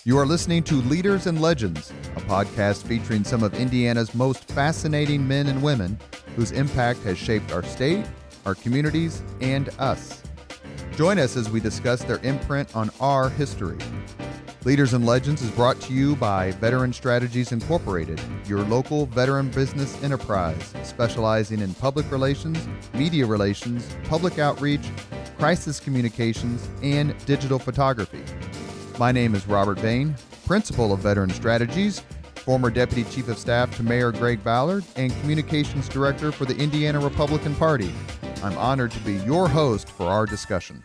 You are listening to Leaders and Legends, a podcast featuring some of Indiana's most fascinating men and women whose impact has shaped our state, our communities, and us. Join us as we discuss their imprint on our history. Leaders and Legends is brought to you by Veteran Strategies Incorporated, your local veteran business enterprise specializing in public relations, media relations, public outreach, crisis communications, and digital photography. My name is Robert Vane, Principal of Veteran Strategies, former Deputy Chief of Staff to Mayor Greg Ballard, and Communications Director for the Indiana Republican Party. I'm honored to be your host for our discussion.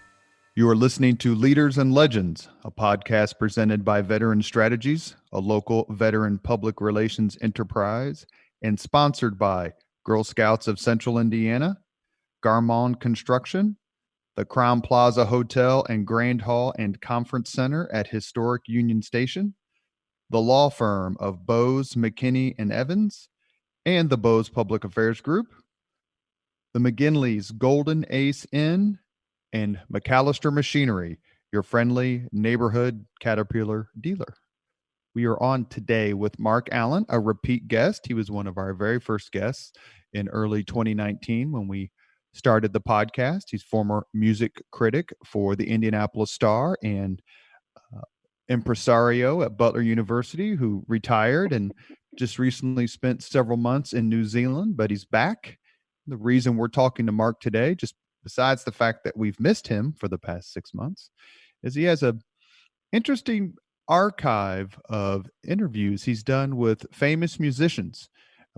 You are listening to Leaders and Legends, a podcast presented by Veteran Strategies, a local veteran public relations enterprise, and sponsored by Girl Scouts of Central Indiana, Garmong Construction, the Crowne Plaza Hotel and Grand Hall and Conference Center at Historic Union Station, the law firm of Bose, McKinney, and Evans, and the Bose Public Affairs Group, the McGinley's Golden Ace Inn, and MacAllister Machinery, your friendly neighborhood Caterpillar dealer. We are on today with Marc Allan, a repeat guest. He was one of our very first guests in early 2019 when we started the podcast. He's former music critic for the Indianapolis Star and impresario at Butler University, who retired and just recently spent several months in New Zealand, but he's back. The reason we're talking to Marc today, just besides the fact that we've missed him for the past 6 months, is he has a interesting archive of interviews he's done with famous musicians.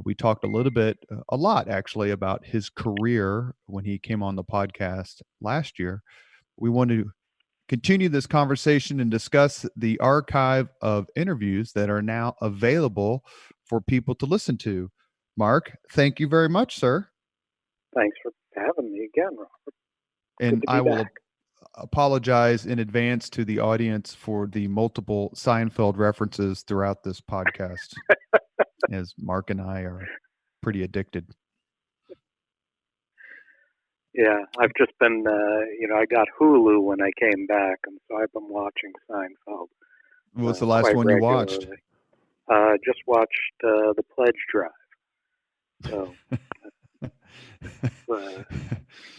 We talked a lot actually, about his career when he came on the podcast last year. We want to continue this conversation and discuss the archive of interviews that are now available for people to listen to. Marc, thank you very much, sir. Thanks for having me again, Robert. And I will apologize in advance to the audience for the multiple Seinfeld references throughout this podcast, as Marc and I are pretty addicted. Yeah, I've just been, I got Hulu when I came back, and so I've been watching Seinfeld. What was the last one you watched? Just watched The Pledge Drive. So,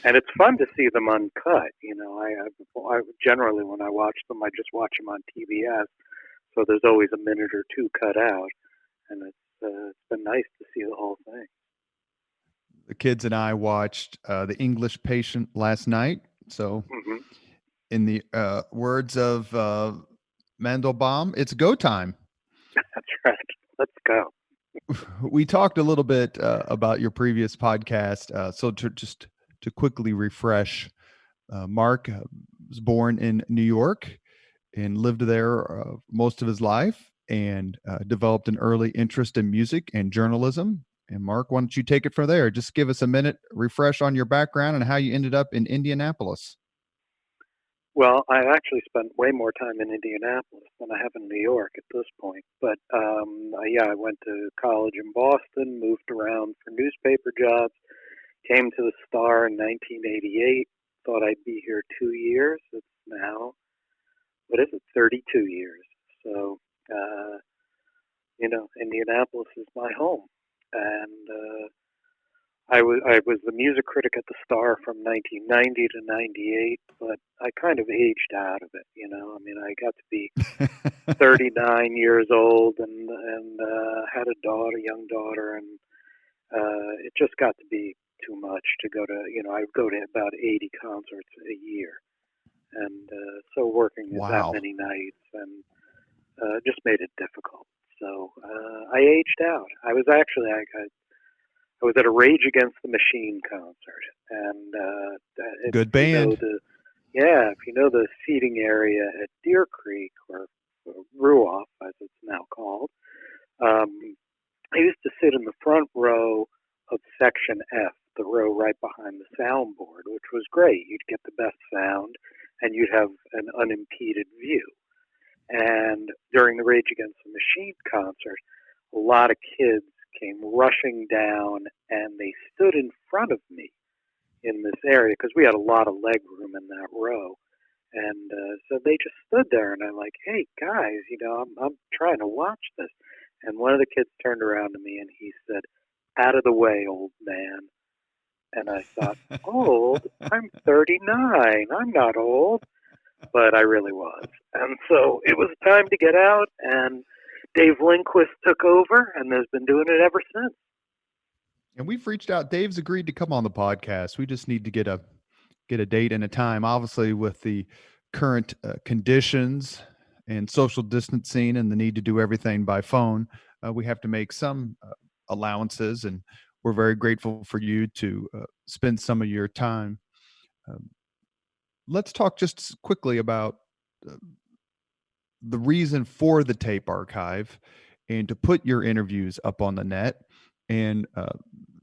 and it's fun to see them uncut. I generally, when I watch them, I just watch them on TBS, so there's always a minute or two cut out, and it's been nice to see the whole thing. The kids and I watched The English Patient last night. So, in the words of Mandelbaum, it's go time. That's right. Let's go. We talked a little bit about your previous podcast. So to quickly refresh, Marc was born in New York and lived there most of his life, and developed an early interest in music and journalism. And Marc, why don't you take it from there? Just give us a minute, refresh on your background and how you ended up in Indianapolis. Well, I actually spent way more time in Indianapolis than I have in New York at this point. But I went to college in Boston, moved around for newspaper jobs, came to the Star in 1988, thought I'd be here 2 years. It's now, 32 years. So, Indianapolis is my home. And I was the music critic at the Star from 1990 to 98, but I kind of aged out of it. I got to be 39 years old and had a young daughter, and it just got to be too much to go to. I would go to about 80 concerts a year, and so working that many nights and just made it difficult. So I aged out. I was actually I was at a Rage Against the Machine concert, and good band. If you know the seating area at Deer Creek, or Ruoff, as it's now called, I used to sit in the front row of Section F, the row right behind the soundboard, which was great. You'd get the best sound, and you'd have an unimpeded view. And during the Rage Against the Machine concert, a lot of kids came rushing down, and they stood in front of me in this area because we had a lot of leg room in that row. And so they just stood there, and I'm like, "Hey guys, I'm trying to watch this." And one of the kids turned around to me and he said, "Out of the way, old man." And I thought, "Old? I'm 39. I'm not old." But I really was. And so it was time to get out, and Dave Lindquist took over and has been doing it ever since. And we've reached out. Dave's agreed to come on the podcast. We just need to get a date and a time. Obviously, with the current conditions and social distancing and the need to do everything by phone, we have to make some allowances. And we're very grateful for you to spend some of your time. Let's talk just quickly about the reason for the tape archive and to put your interviews up on the net and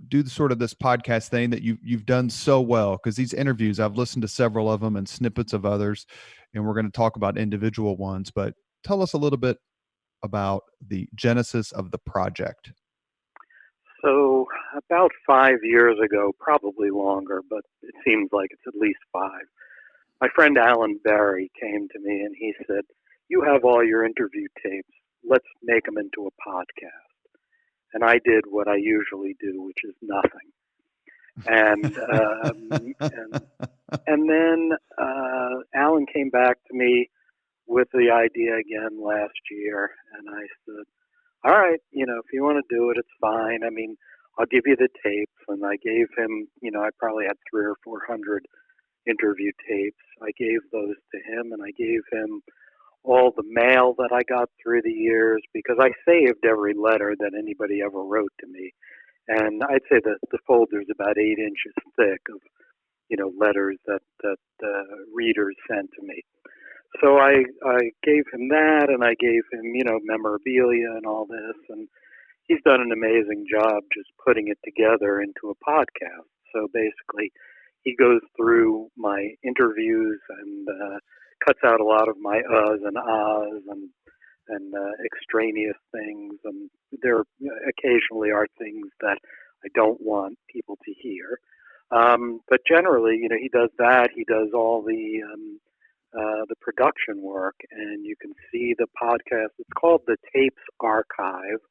do the sort of this podcast thing that you've done so well. Because these interviews, I've listened to several of them and snippets of others, and we're going to talk about individual ones. But tell us a little bit about the genesis of the project. So about 5 years ago, probably longer, but it seems like it's at least 5, my friend Allan came to me and he said, "You have all your interview tapes. Let's make them into a podcast." And I did what I usually do, which is nothing. And then Allan came back to me with the idea again last year, and I said, "All right, if you want to do it, it's fine. I mean, I'll give you the tapes." And I gave him, I probably had 300 or 400 interview tapes. I gave those to him, and I gave him all the mail that I got through the years, because I saved every letter that anybody ever wrote to me. And I'd say that the folder's about 8 inches thick of, letters that readers sent to me. So I gave him that, and I gave him, memorabilia and all this, and he's done an amazing job just putting it together into a podcast. So basically, he goes through my interviews and cuts out a lot of my uhs and ahs and extraneous things, and there occasionally are things that I don't want people to hear. But generally, he does that. He does all the production work, and you can see the podcast. It's called the Tapes Archive,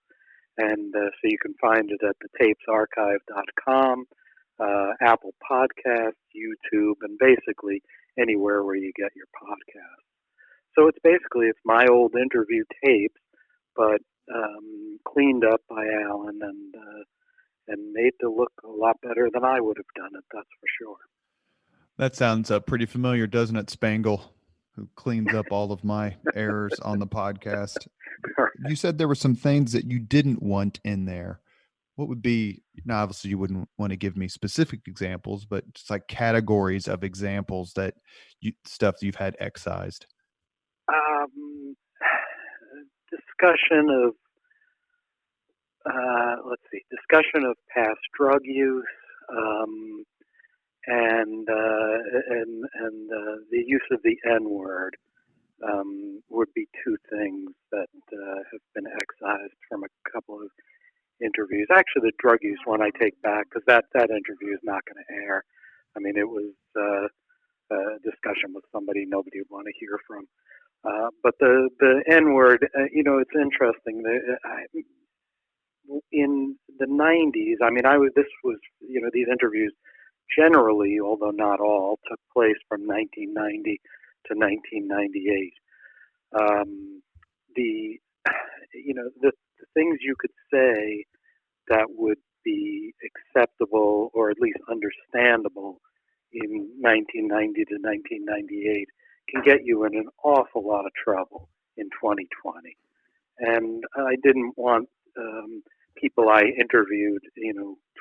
and so you can find it at thetapesarchive.com, Apple Podcasts, YouTube, and basically anywhere where you get your podcast. So it's my old interview tapes, but cleaned up by Allan and made to look a lot better than I would have done it, that's for sure. That sounds pretty familiar, doesn't it, Spangle, who cleans up all of my errors on the podcast? You said there were some things that you didn't want in there. What would be, now obviously you wouldn't want to give me specific examples, but just like categories of examples that stuff you've had excised? Discussion of past drug use, and the use of the N-word would be 2 things that have been excised from a couple of interviews. Actually, the drug use one I take back, because that interview is not going to air. I mean, it was a discussion with somebody nobody would want to hear from. But the N-word, it's interesting. In the 90s, these interviews generally, although not all, took place from 1990 to 1998. The things you could say that would be acceptable or at least understandable in 1990 to 1998 can get you in an awful lot of trouble in 2020. And I didn't want people I interviewed,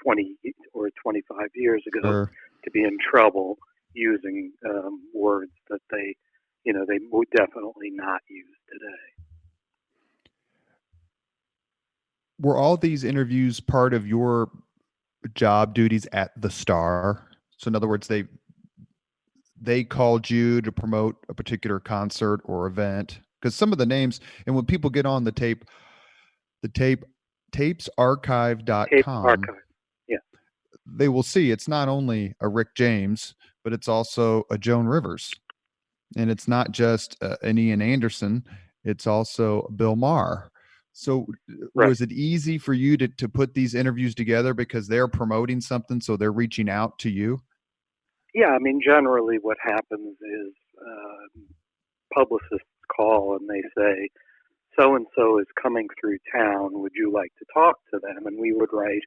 20 or 25 years ago Sure. to be in trouble using words that they would definitely not use today. Were all these interviews part of your job duties at the Star? So in other words, they called you to promote a particular concert or event? Because some of the names, and when people get on the tapesarchive.com, Tape archive, yeah. they will see it's not only a Rick James, but it's also a Joan Rivers. And it's not just an Ian Anderson, it's also Bill Maher. So Right. was it easy for you to put these interviews together because they're promoting something, so they're reaching out to you? Yeah, I mean, generally what happens is publicists call and they say, so and so is coming through town. Would you like to talk to them? And we would write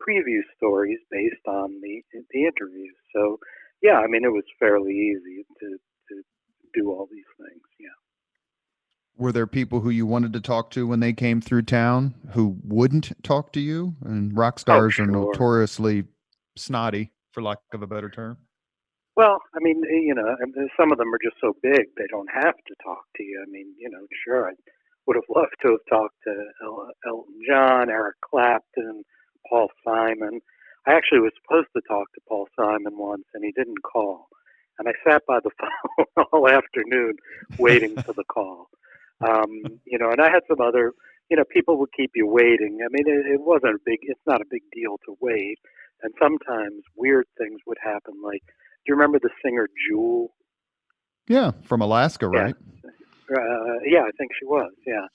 preview stories based on the interviews. So, yeah, I mean, it was fairly easy to do all these things. Yeah. Were there people who you wanted to talk to when they came through town who wouldn't talk to you? And rock Oh, stars are sure. notoriously snotty, for lack of a better term. Well, I mean, some of them are just so big they don't have to talk to you. I mean, sure, I would have loved to have talked to Elton John, Eric Clapton, Paul Simon. I actually was supposed to talk to Paul Simon once, and he didn't call. And I sat by the phone all afternoon waiting for the call. And I had some other, people would keep you waiting. I mean, it's not a big deal to wait. And sometimes weird things would happen, like, do you remember the singer Jewel? Yeah, from Alaska, Yeah. right? Yeah, I think she was. Yeah.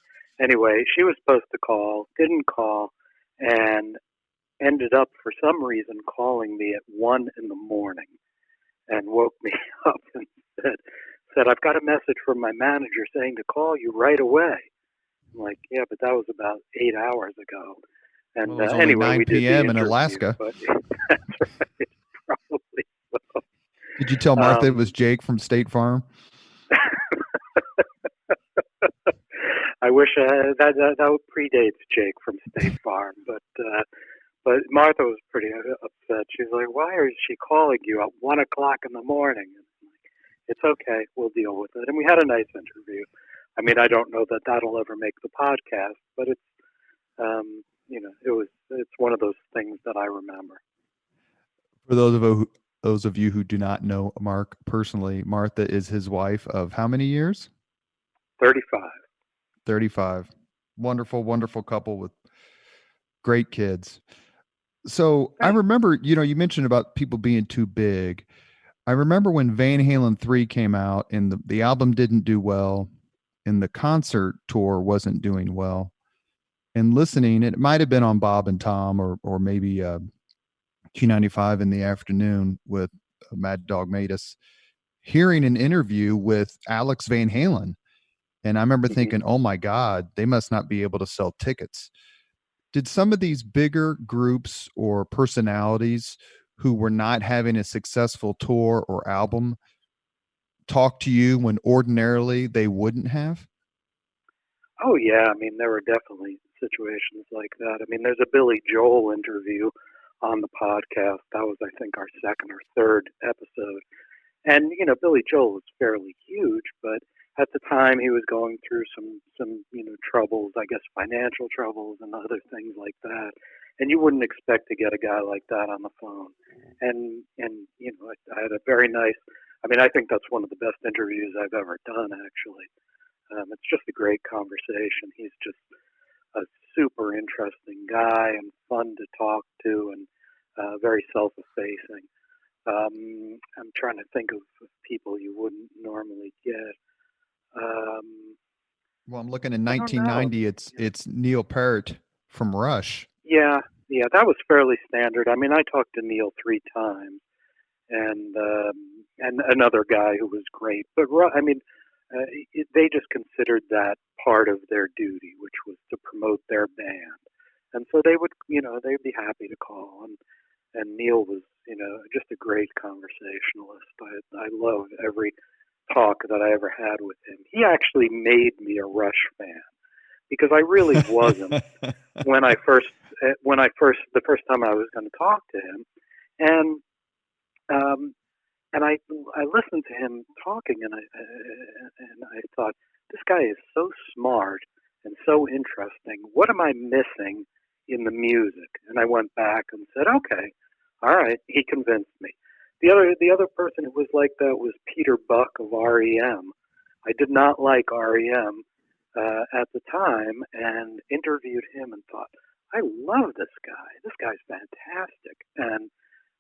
Anyway, she was supposed to call, didn't call, and ended up for some reason calling me at 1 a.m. and woke me up and said I've got a message from my manager saying to call you right away. I'm like, yeah, but that was about 8 hours ago. And Well, it was only anyway, 9 we did the p.m. in interview. Alaska. But that's right, probably so. Did you tell Martha it was Jake from State Farm? I wish that predates Jake from State Farm, but Martha was pretty upset. She's like, "Why is she calling you at 1 o'clock in the morning?" And I'm like, it's okay, we'll deal with it. And we had a nice interview. I mean, I don't know that that'll ever make the podcast, but it's it's one of those things that I remember. For those of you who do not know Marc personally, Martha is his wife of how many years? 35. 35. Wonderful, wonderful couple with great kids. So I remember, you mentioned about people being too big. I remember when Van Halen 3 came out and the album didn't do well and the concert tour wasn't doing well. And listening, it might have been on Bob and Tom or maybe Q95 in the afternoon with Mad Dog Matus, hearing an interview with Alex Van Halen. And I remember thinking, oh my God, they must not be able to sell tickets. Did some of these bigger groups or personalities who were not having a successful tour or album talk to you when ordinarily they wouldn't have? Oh, yeah. I mean, there were definitely situations like that. I mean, there's a Billy Joel interview on the podcast. That was, I think, our second or third episode. And, Billy Joel was fairly huge, but at the time he was going through some troubles, I guess financial troubles and other things like that. And you wouldn't expect to get a guy like that on the phone. And I had a very nice, I mean, I think that's one of the best interviews I've ever done, actually. It's just a great conversation. He's just a super interesting guy and fun to talk to and very self-effacing. I'm trying to think of people you wouldn't normally get. Well, I'm looking in 1990. It's Neil Peart from Rush. Yeah, that was fairly standard. I mean, I talked to Neil 3 times, and another guy who was great. But I mean, they just considered that part of their duty, which was to promote their band, and so they would, they'd be happy to call. And Neil was, just a great conversationalist. I loved every talk that I ever had with him. He actually made me a Rush fan because I really wasn't the first time I was going to talk to him, and I listened to him talking, and I thought, this guy is so smart and so interesting. What am I missing in the music? And I went back and said, okay, all right, he convinced me. The other person who was like that was Peter Buck of REM. I did not like REM at the time, and interviewed him and thought, I love this guy. This guy's fantastic. And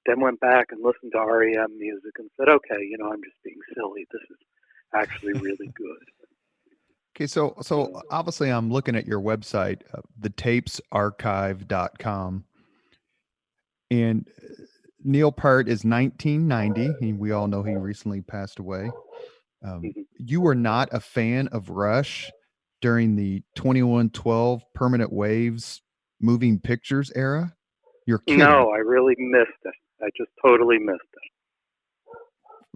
then went back and listened to REM music and said, okay, I'm just being silly. actually really good. Okay, so obviously I'm looking at your website, thetapesarchive.com, and Neil Peart is 1990, and we all know he recently passed away. You were not a fan of Rush during the 2112 Permanent Waves moving pictures era? You're kidding. No, I really missed it. I just totally missed it.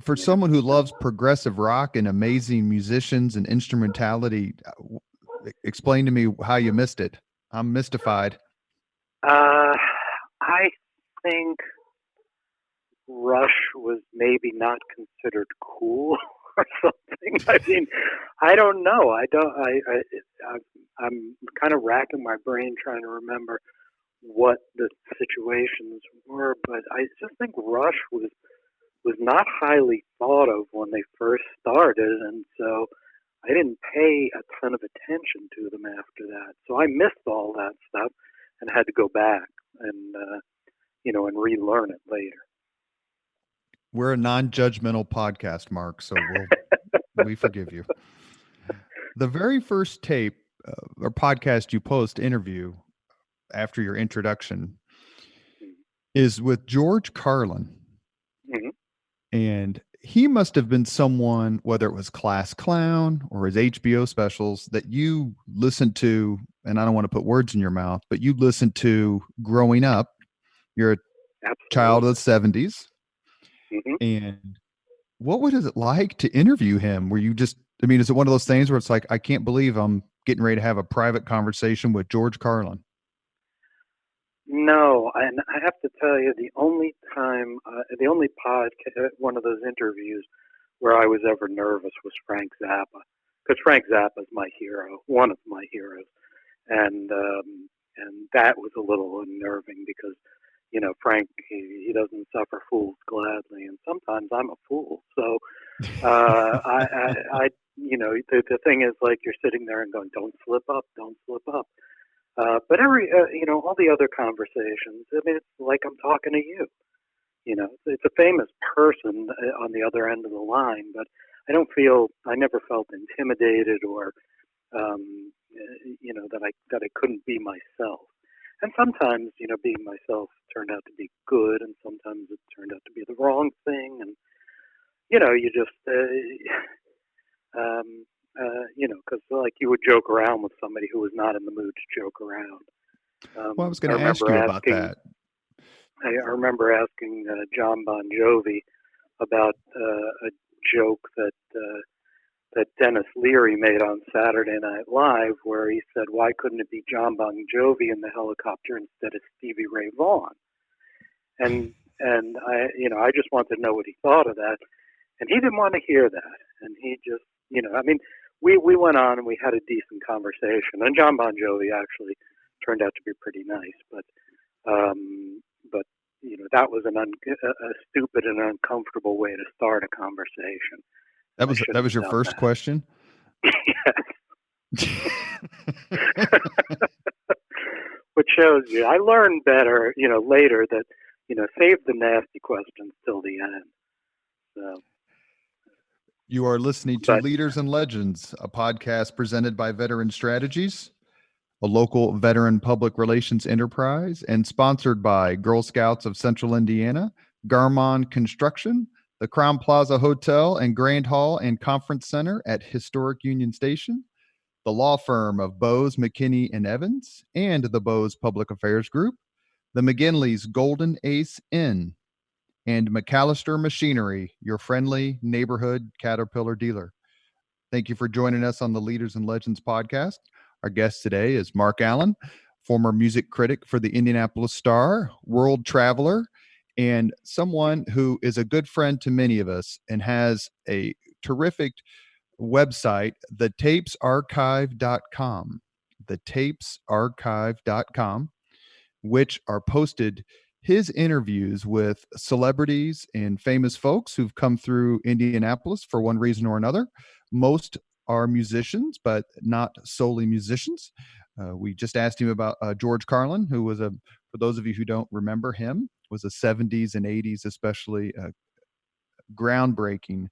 For someone who loves progressive rock and amazing musicians and instrumentality, explain to me how you missed it. I'm mystified. I think Rush was maybe not considered cool or something. I mean, I don't know. I'm kind of racking my brain trying to remember what the situations were, but I just think Rush was not highly thought of when they first started, and so I didn't pay a ton of attention to them after that. So I missed all that stuff and had to go back and and relearn it later. We're a non-judgmental podcast, Marc, so we forgive you. The very first tape or podcast you post interview after your introduction is with George Carlin. Mm-hmm. And he must have been someone, whether it was Class Clown or his HBO specials, that you listened to, and I don't want to put words in your mouth, but you listened to growing up. You're a child of the 70s. Mm-hmm. And what was it like to interview him? Were you just, I mean, is it one of those things where it's like, I can't believe I'm getting ready to have a private conversation with George Carlin? No, and I have to tell you, the only time, the only podcast, one of those interviews where I was ever nervous was Frank Zappa, because Frank Zappa is my hero, one of my heroes, and that was a little unnerving because, Frank, he doesn't suffer fools gladly, and sometimes I'm a fool. So, the thing is, like, you're sitting there and going, "Don't slip up, don't slip up." But all the other conversations, I mean, it's like I'm talking to you. It's a famous person on the other end of the line, but I never felt intimidated or, that I couldn't be myself. And sometimes, being myself turned out to be good, and sometimes it turned out to be the wrong thing. And, you just, because like you would joke around with somebody who was not in the mood to joke around. Well, I was going to ask you about that. I remember asking John Bon Jovi about a joke that Dennis Leary made on Saturday Night Live, where he said, "Why couldn't it be John Bon Jovi in the helicopter instead of Stevie Ray Vaughan?" And I just wanted to know what he thought of that, and he didn't want to hear that, and he just, we went on and we had a decent conversation, and John Bon Jovi actually turned out to be pretty nice, but that was a stupid and uncomfortable way to start a conversation. That was your first question? Yes. Which shows you, I learned better, later that, save the nasty questions till the end. So. You are listening to Leaders and Legends, a podcast presented by Veteran Strategies, a local veteran public relations enterprise, and sponsored by Girl Scouts of Central Indiana, Garmong Construction, the Crowne Plaza Hotel and Grand Hall and Conference Center at Historic Union Station, the law firm of Bose, McKinney, and Evans, and the Bose Public Affairs Group, the McGinley's Golden Ace Inn, and MacAllister Machinery, your friendly neighborhood Caterpillar dealer. Thank you for joining us on the Leaders and Legends podcast. Our guest today is Marc Allan, former music critic for the Indianapolis Star, world traveler, and someone who is a good friend to many of us and has a terrific website, thetapesarchive.com, thetapesarchive.com, which are posted his interviews with celebrities and famous folks who've come through Indianapolis for one reason or another. Most are musicians, but not solely musicians. We just asked him about George Carlin, who was for those of you who don't remember him, was a 70s and 80s, especially groundbreaking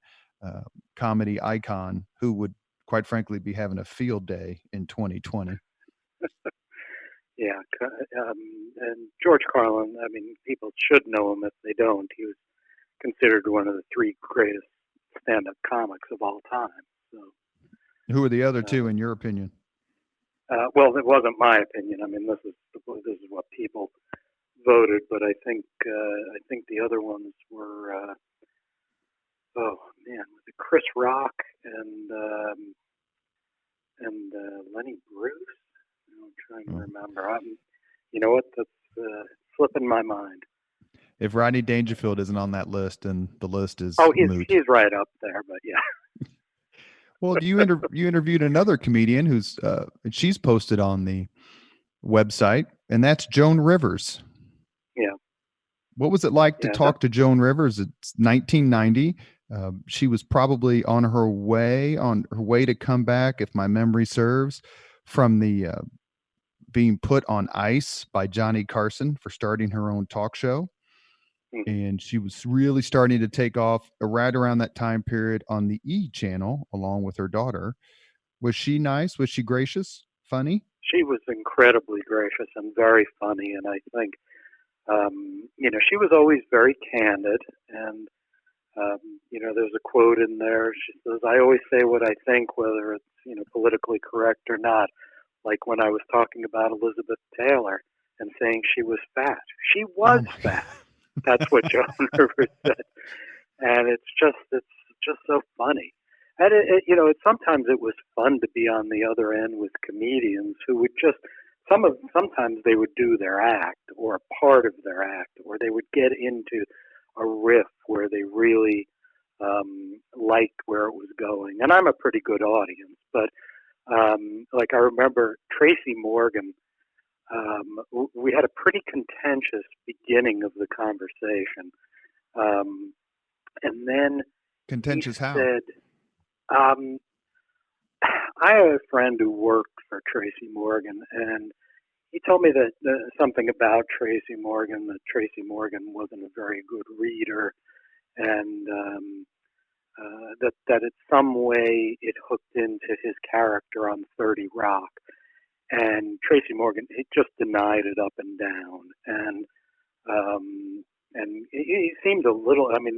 comedy icon who would, quite frankly, be having a field day in 2020. Yeah, and George Carlin, I mean, people should know him if they don't. He was considered one of the three greatest stand-up comics of all time. So, who are the other two, in your opinion? Well, it wasn't my opinion. I mean, this is what people voted, but I think the other ones were oh man, was it Chris Rock and Lenny Bruce? I'm trying to remember. You know what? That's slipping my mind. If Rodney Dangerfield isn't on that list, then the list is moot. He's right up there, but yeah. Well, you interviewed another comedian who's she's posted on the website, and that's Joan Rivers. Yeah. What was it like to talk to Joan Rivers? It's 1990. She was probably on her way to come back, if my memory serves, from the being put on ice by Johnny Carson for starting her own talk show. And she was really starting to take off right around that time period on the E! Channel, along with her daughter. Was she nice? Was she gracious? Funny? She was incredibly gracious and very funny. And I think, she was always very candid. And, there's a quote in there. She says, "I always say what I think, whether it's, politically correct or not." Like when I was talking about Elizabeth Taylor and saying she was fat. She was fat. That's what Joan Rivers said, and it's just so funny. And sometimes it was fun to be on the other end with comedians who would just sometimes they would do their act or a part of their act, or they would get into a riff where they really liked where it was going. And I'm a pretty good audience, but like I remember Tracy Morgan. We had a pretty contentious beginning of the conversation. And then contentious he how? Said, I have a friend who worked for Tracy Morgan, and he told me that something about Tracy Morgan, that Tracy Morgan wasn't a very good reader, and that in some way it hooked into his character on 30 Rock. And Tracy Morgan, he just denied it up and down, and he seemed a little. I mean,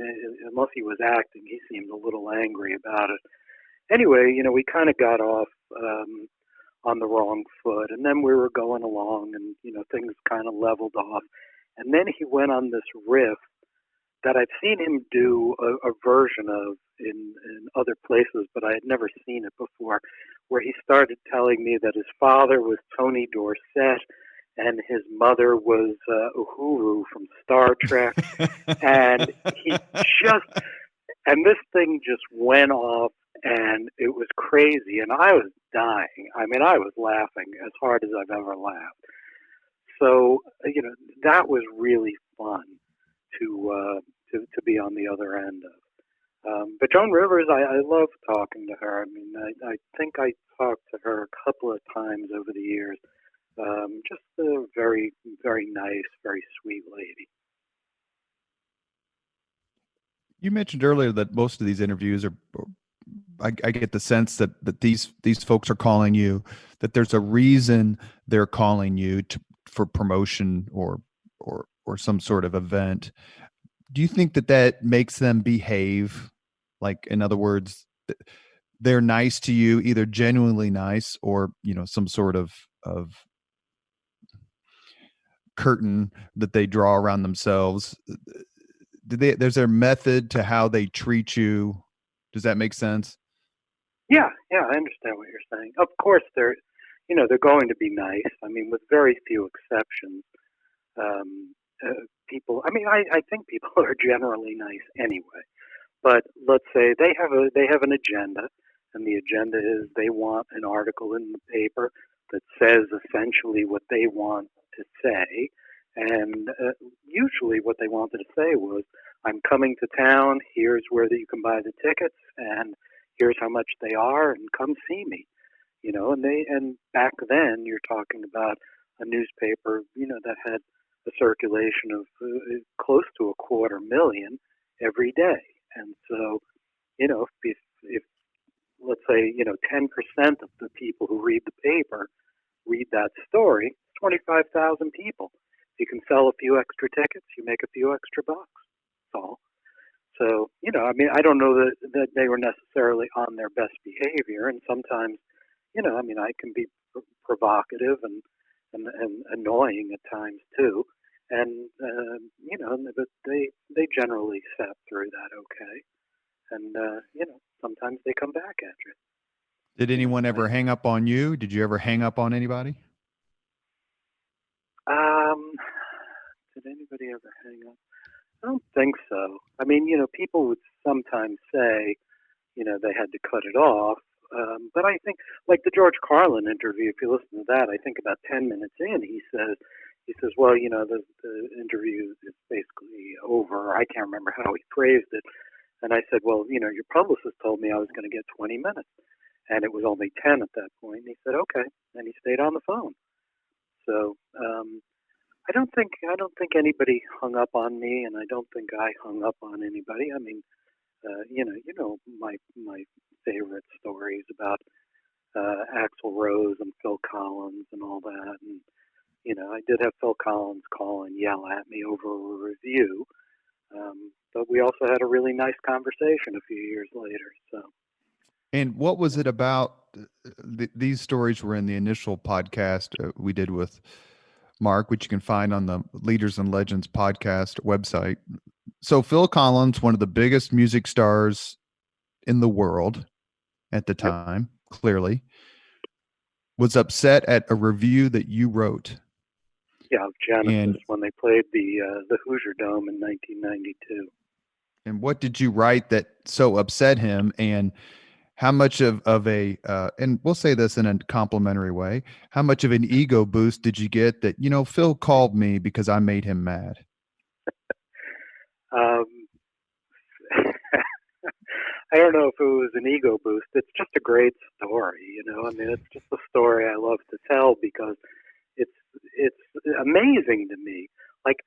unless he was acting, he seemed a little angry about it. Anyway, we kind of got off on the wrong foot, and then we were going along, and things kind of leveled off, and then he went on this riff that I'd seen him do a version of in other places, but I had never seen it before, where he started telling me that his father was Tony Dorsett and his mother was Uhuru from Star Trek. And and this thing just went off, and it was crazy, and I was dying. I mean, I was laughing as hard as I've ever laughed. So, that was really fun to be on the other end of. But Joan Rivers, I love talking to her. I mean, I think I talked to her a couple of times over the years. Just a very, very nice, very sweet lady. You mentioned earlier that most of these interviews are, I get the sense that these folks are calling you, that there's a reason they're calling you for promotion or some sort of event. Do you think that makes them behave? Like, in other words, they're nice to you, either genuinely nice or, some sort of curtain that they draw around themselves. There's their method to how they treat you. Does that make sense? Yeah, I understand what you're saying. Of course, they're going to be nice. I mean, with very few exceptions. People. I mean, I think people are generally nice anyway. But let's say they have an agenda, and the agenda is they want an article in the paper that says essentially what they want to say. And usually what they wanted to say was, "I'm coming to town. Here's where you can buy the tickets, and here's how much they are, and come see me." And back then you're talking about a newspaper, that had a circulation of close to 250,000 every day. And so, if let's say 10% of the people who read the paper read that story, it's 25,000 people. If you can sell a few extra tickets, you make a few extra bucks. That's all. So, I don't know that they were necessarily on their best behavior, and sometimes, I can be provocative and annoying at times too, and but they generally sat through that okay, and sometimes they come back at you. Did anyone ever hang up on you? Did you ever hang up on anybody? Did anybody ever hang up? I don't think so. People would sometimes say, they had to cut it off. But I think, like the George Carlin interview, if you listen to that, I think about 10 minutes in, he says, well, the interview is basically over. I can't remember how he phrased it. And I said, well, your publicist told me I was going to get 20 minutes. And it was only 10 at that point. And he said, okay. And he stayed on the phone. So, I don't think anybody hung up on me, and I don't think I hung up on anybody. My favorite stories about Axl Rose and Phil Collins and all that, and I did have Phil Collins call and yell at me over a review, but we also had a really nice conversation a few years later. So. And what was it about? These stories were in the initial podcast we did with Marc, which you can find on the Leaders and Legends podcast website. So Phil Collins, one of the biggest music stars in the world at the time, clearly, was upset at a review that you wrote. Yeah, Genesis, when they played the Hoosier Dome in 1992. And what did you write that so upset him? And how much of a, and we'll say this in a complimentary way, how much of an ego boost did you get that, Phil called me because I made him mad? I don't know if it was an ego boost. It's just a great story, it's just a story I love to tell because it's amazing to me. Like,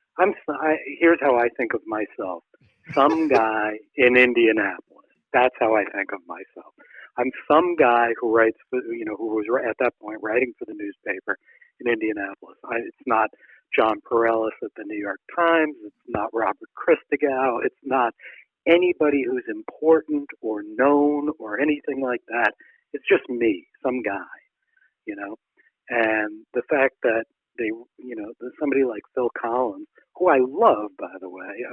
here's how I think of myself. Some guy in Indianapolis. That's how I think of myself. I'm some guy who writes, who was at that point writing for the newspaper in Indianapolis. It's not John Perellis at the New York Times. It's not Robert Christgau. It's not anybody who's important or known or anything like that. It's just me, some guy, And the fact that somebody like Phil Collins, who I love, by the way.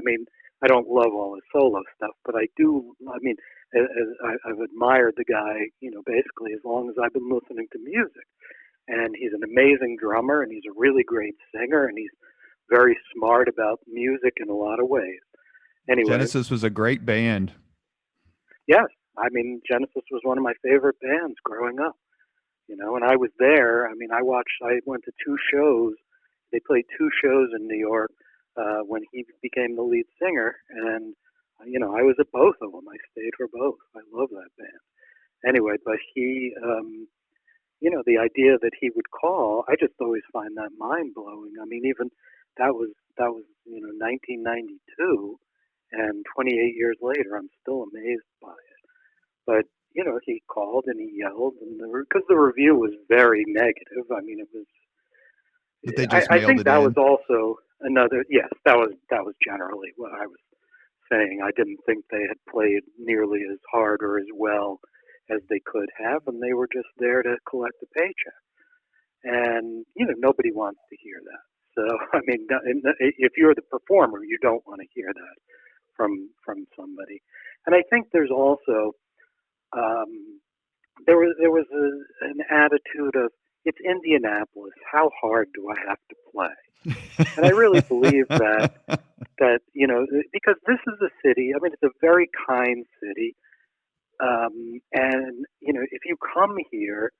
I don't love all his solo stuff, but I do. I've admired the guy, basically as long as I've been listening to music. And he's an amazing drummer, and he's a really great singer, and he's very smart about music in a lot of ways. Anyway, Genesis was a great band. Yes, Genesis was one of my favorite bands growing up. And I was there. I went to 2 shows. They played 2 shows in New York when he became the lead singer, and I was at both of them. I stayed for both. I love that band. Anyway, but he, the idea that he would call, I just always find that mind blowing. Even that was 1992, and 28 years later, I'm still amazed by it. But he called and he yelled, and because the review was very negative. It was. But they just I think that in. was also another. Yes, that was generally what I was saying. I didn't think they had played nearly as hard or as well as they could have, and they were just there to collect a paycheck. And nobody wants to hear that. So if you're the performer, you don't want to hear that from somebody. And I think there's also there was an attitude of, it's Indianapolis. How hard do I have to play? And I really believe that because this is a city. It's a very kind city, and if you come here,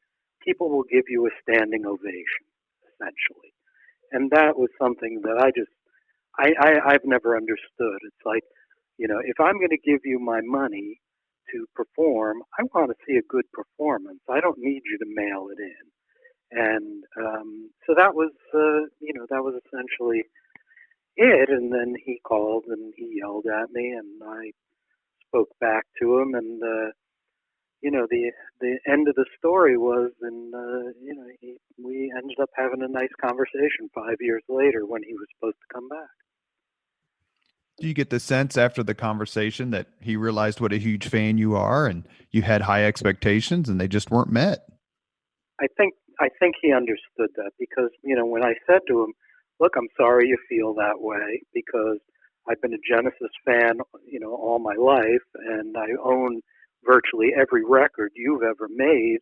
people will give you a standing ovation, essentially. And that was something that I've never understood. It's like, if I'm going to give you my money to perform, I want to see a good performance. I don't need you to mail it in. And so that was essentially it. And then he called and he yelled at me, and I spoke back to him, and the end of the story was, and we ended up having a nice conversation 5 years later when he was supposed to come back. Do you get the sense after the conversation that he realized what a huge fan you are, and you had high expectations, and they just weren't met? I think he understood that, because when I said to him, "Look, I'm sorry you feel that way, because I've been a Genesis fan, all my life, and I own virtually every record you've ever made,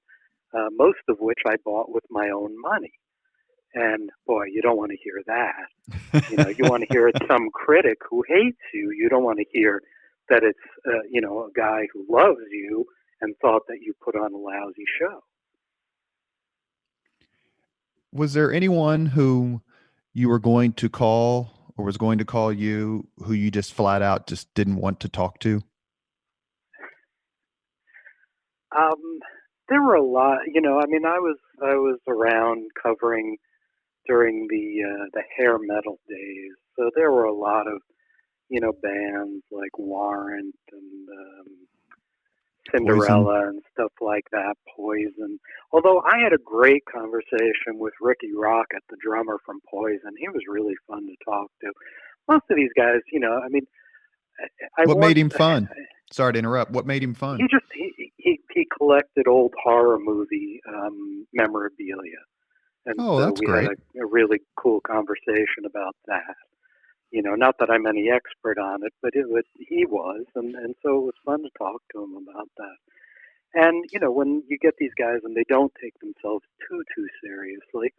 most of which I bought with my own money." And boy, you don't want to hear that. You want to hear it's some critic who hates you. You don't want to hear that it's a guy who loves you and thought that you put on a lousy show. Was there anyone who you were going to call or was going to call you who you just flat out just didn't want to talk to? There were a lot. I was around covering during the hair metal days, so there were a lot of bands like Warrant and Cinderella Poison. and stuff like that, Poison. Although I had a great conversation with Ricky Rocket, the drummer from Poison. He was really fun to talk to. Most of these guys, What made him fun? Sorry to interrupt. What made him fun? He collected old horror movie memorabilia, and that's we great. had a really cool conversation about that. Not that I'm any expert on it, but he was, and so it was fun to talk to him about that. And when you get these guys and they don't take themselves too seriously,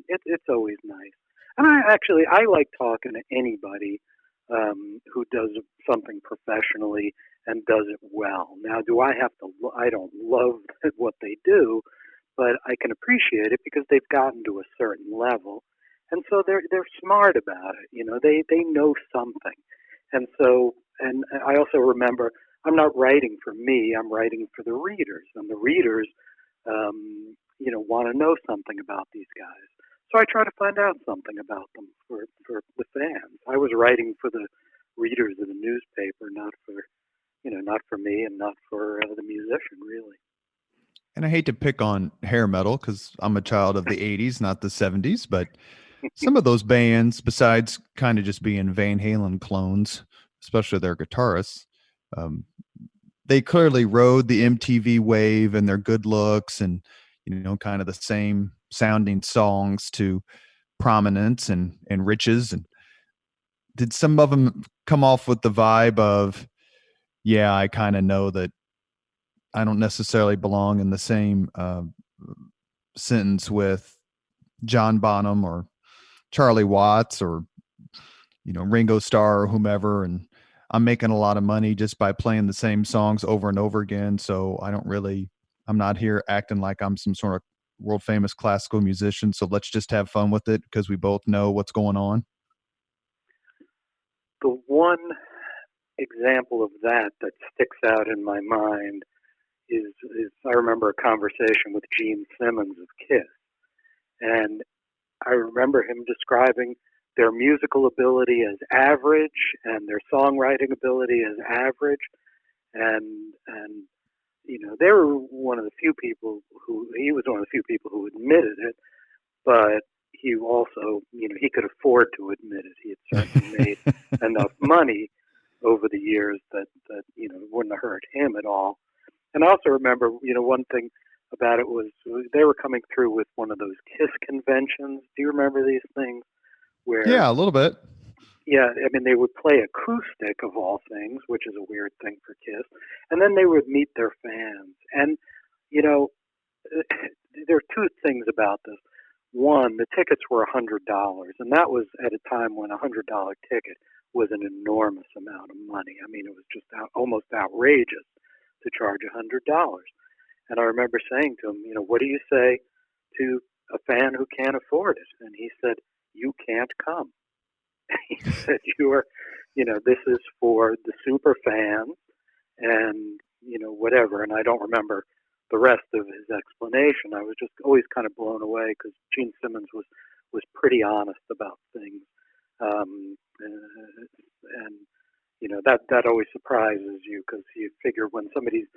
it's always nice. And I like talking to anybody who does something professionally and does it well. Now, I don't love what they do, but I can appreciate it because they've gotten to a certain level. And so they're smart about it. They know something. And so, and I also remember, I'm not writing for me, I'm writing for the readers. And the readers, want to know something about these guys. So I try to find out something about them for the fans. I was writing for the readers of the newspaper, not for me and not for the musician, really. And I hate to pick on hair metal because I'm a child of the 80s, not the 70s, but some of those bands, besides kind of just being Van Halen clones, especially their guitarists, they clearly rode the MTV wave and their good looks and, kind of the same sounding songs to prominence and riches. And did some of them come off with the vibe of, yeah, I kind of know that I don't necessarily belong in the same sentence with John Bonham or Charlie Watts or, Ringo Starr or whomever. And I'm making a lot of money just by playing the same songs over and over again. So I'm not here acting like I'm some sort of world famous classical musician. So let's just have fun with it because we both know what's going on. The one example of that sticks out in my mind is I remember a conversation with Gene Simmons of Kiss. And I remember him describing their musical ability as average and their songwriting ability as average. And they were one of the few people he was one of the few people who admitted it, but he also, he could afford to admit it. He had certainly made enough money over the years that wouldn't have hurt him at all. And I also remember, one thing about it was they were coming through with one of those KISS conventions. Do you remember these things? Yeah, a little bit. Yeah, I mean, they would play acoustic of all things, which is a weird thing for KISS, and then they would meet their fans. And, there are two things about this. One, the tickets were $100, and that was at a time when a $100 ticket was an enormous amount of money. I mean, it was just almost outrageous to charge $100. And I remember saying to him, what do you say to a fan who can't afford it? And he said, you can't come. He said, this is for the super fans and, whatever. And I don't remember the rest of his explanation. I was just always kind of blown away because Gene Simmons was pretty honest about things. And that always surprises you, because you figure when somebody's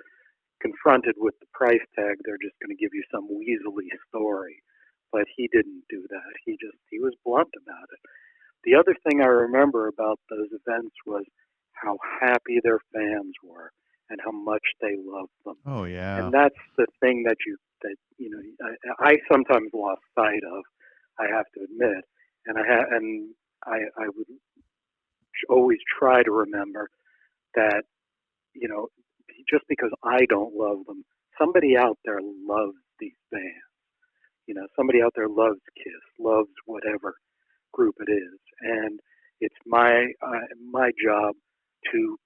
confronted with the price tag, they're just going to give you some weaselly story. But he didn't do that. He was blunt about it. The other thing I remember about those events was how happy their fans were and how much they loved them. Oh yeah. And that's the thing that I sometimes lost sight of, I have to admit. And I would always try to remember that, just because I don't love them, somebody out there loves these bands. Somebody out there loves Kiss, loves whatever group it is, and it's my job to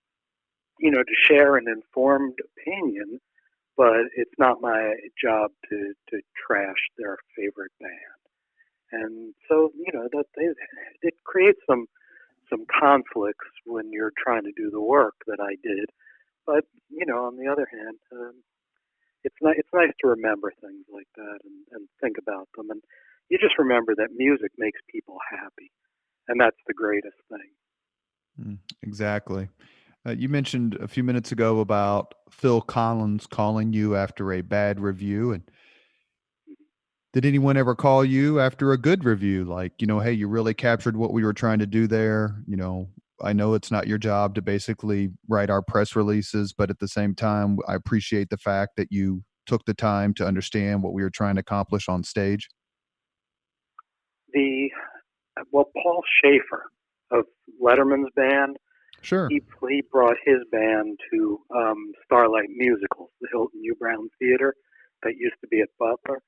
share an informed opinion, but it's not my job to trash their favorite band. And so that it creates some conflicts when you're trying to do the work that I did, but on the other hand, it's nice to remember things like that and think about them, and you just remember that music makes people happy, and that's the greatest thing. Exactly. You mentioned a few minutes ago about Phil Collins calling you after a bad review, and did anyone ever call you after a good review? Like, hey, you really captured what we were trying to do there. I know it's not your job to basically write our press releases, but at the same time, I appreciate the fact that you took the time to understand what we were trying to accomplish on stage. Paul Schaefer of Letterman's band, sure, he brought his band to Starlight Musicals, the Hilton U. Brown Theater that used to be at Butler,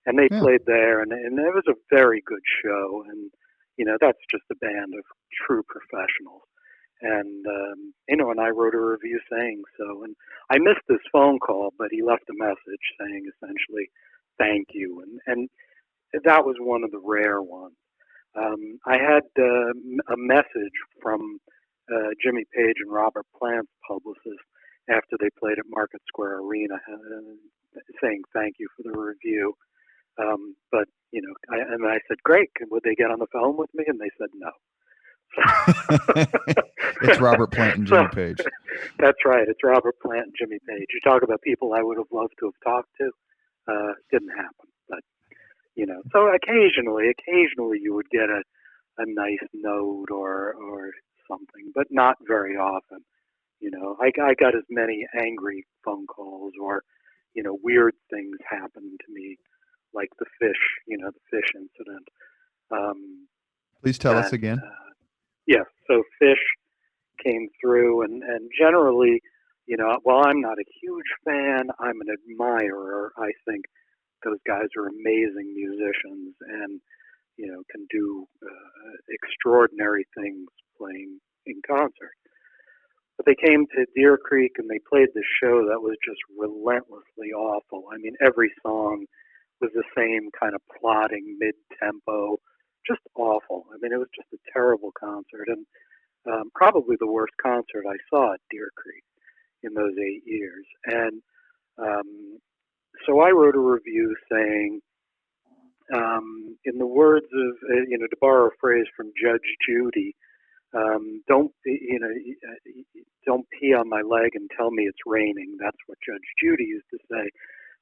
and they played there, and it was a very good show, and that's just a band of true professionals. And and I wrote a review saying so, and I missed this phone call, but he left a message saying essentially thank you, and that was one of the rare ones. I had a message from Jimmy Page and Robert Plant's publicist after they played at Market Square Arena, saying thank you for the review. But I said, great. Would they get on the phone with me? And they said no. It's Robert Plant and Jimmy Page. That's right. It's Robert Plant and Jimmy Page. You talk about people I would have loved to have talked to. Didn't happen. But so occasionally you would get a nice note or something, but not very often. I got as many angry phone calls or weird things happened to me, like the fish incident. Please tell us again. Yeah, so fish came through, and generally, while I'm not a huge fan, I'm an admirer. I think those guys are amazing musicians and, can do extraordinary things playing in concert. But they came to Deer Creek and they played this show that was just relentlessly awful. I mean, every song was the same kind of plodding mid-tempo, just awful. I mean, it was just a terrible concert, and probably the worst concert I saw at Deer Creek in those 8 years. And so I wrote a review saying, in the words of, to borrow a phrase from Judge Judy, don't pee on my leg and tell me it's raining. That's what Judge Judy used to say.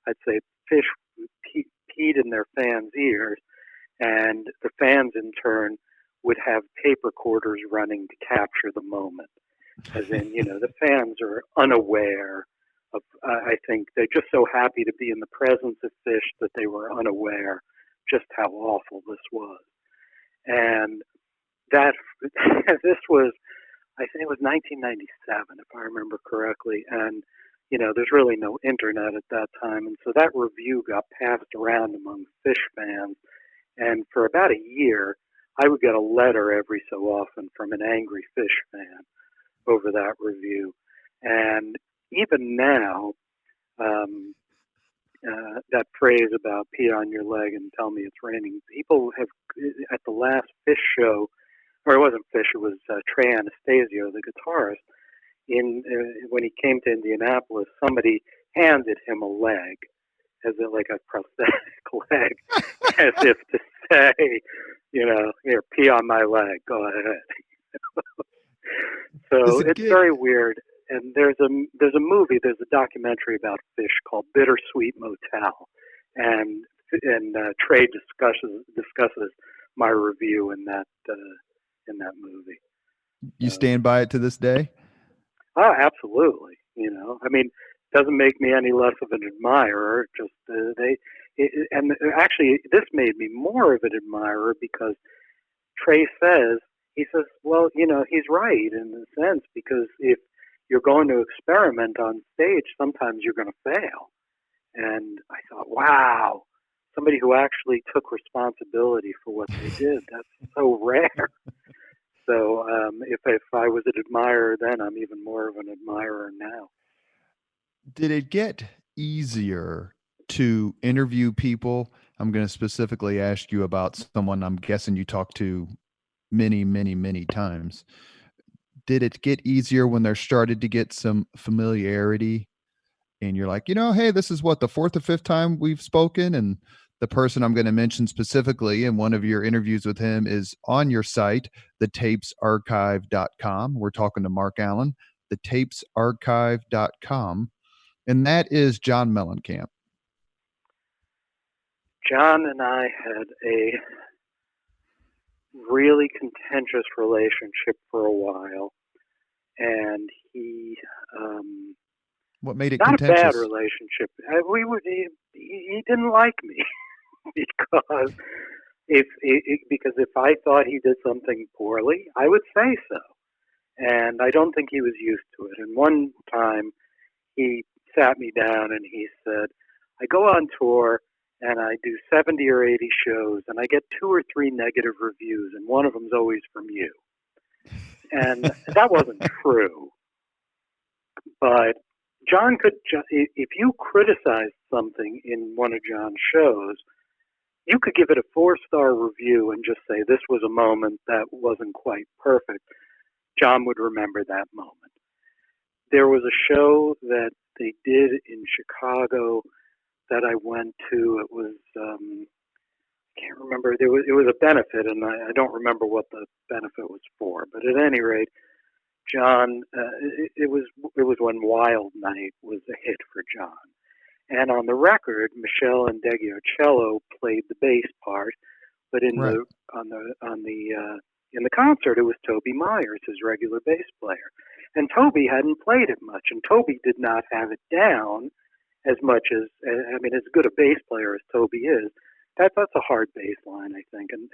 I'd say fish peed in their fans' ears, and the fans in turn would have tape recorders running to capture the moment. As in, the fans are unaware of, I think they're just so happy to be in the presence of fish that they were unaware just how awful this was. And this was, I think it was 1997, if I remember correctly. And, there's really no internet at that time. And so that review got passed around among fish fans. And for about a year, I would get a letter every so often from an angry fish fan over that review. And even now, that phrase about pee on your leg and tell me it's raining, people have, at the last Fish show, or it wasn't Fish, it was Trey Anastasio, the guitarist, when he came to Indianapolis, somebody handed him a leg, as like a prosthetic leg, as if to say, here, pee on my leg, go ahead. So it's very weird. And there's a movie, there's a documentary about fish called Bittersweet Motel, and Trey discusses my review in that movie. You stand by it to this day? Oh, absolutely. I mean, it doesn't make me any less of an admirer. Just actually, this made me more of an admirer because Trey says, well, he's right in a sense, because if you're going to experiment on stage, sometimes you're going to fail. And I thought, wow, somebody who actually took responsibility for what they did. That's so rare. So if I was an admirer then, I'm even more of an admirer now. Did it get easier to interview people? I'm going to specifically ask you about someone I'm guessing you talked to many, many, many times. Did it get easier when there started to get some familiarity and you're like, hey, this is what, the fourth or fifth time we've spoken? And the person I'm going to mention specifically in one of your interviews with him is on your site, thetapesarchive.com. We're talking to Marc Allan, thetapesarchive.com. And that is John Mellencamp. John and I had a really contentious relationship for a while, and he what made it not contentious? A bad relationship. He didn't like me because if I thought he did something poorly, I would say so, and I don't think he was used to it. And one time he sat me down and he said, I go on tour and I do 70 or 80 shows and I get 2 or 3 negative reviews, and one of them's always from you. And that wasn't true. But John could, if you criticized something in one of John's shows, you could give it a 4-star review and just say, this was a moment that wasn't quite perfect. John would remember that moment. There was a show that they did in Chicago that I went to. It was, I can't remember. It was a benefit, and I don't remember what the benefit was for. But at any rate, John, it was when Wild Night was a hit for John. And on the record, Michelle and Deggiocello played the bass part, but in the concert, it was Toby Myers, his regular bass player. And Toby hadn't played it much, and Toby did not have it down as much as, I mean, as good a bass player as Toby is. That's a hard bass line, I think, and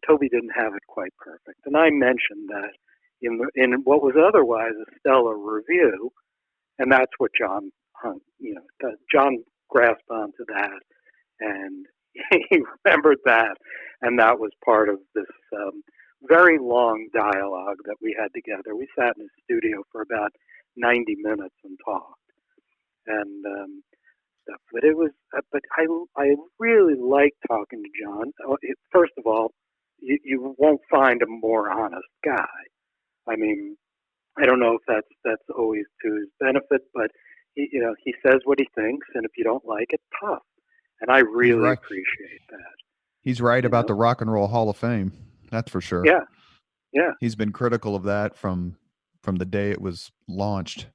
Toby didn't have it quite perfect. And I mentioned that in what was otherwise a stellar review, and that's what John John grasped onto that, and he remembered that, and that was part of this very long dialogue that we had together. We sat in his studio for about 90 minutes and talked, and stuff. But it was, but I really liked talking to John. First of all, you won't find a more honest guy. I mean, I don't know if that's always to his benefit, but he says what he thinks, and if you don't like it, tough. And I really appreciate that. He's right about the Rock and Roll Hall of Fame. That's for sure. Yeah. Yeah. He's been critical of that from the day it was launched.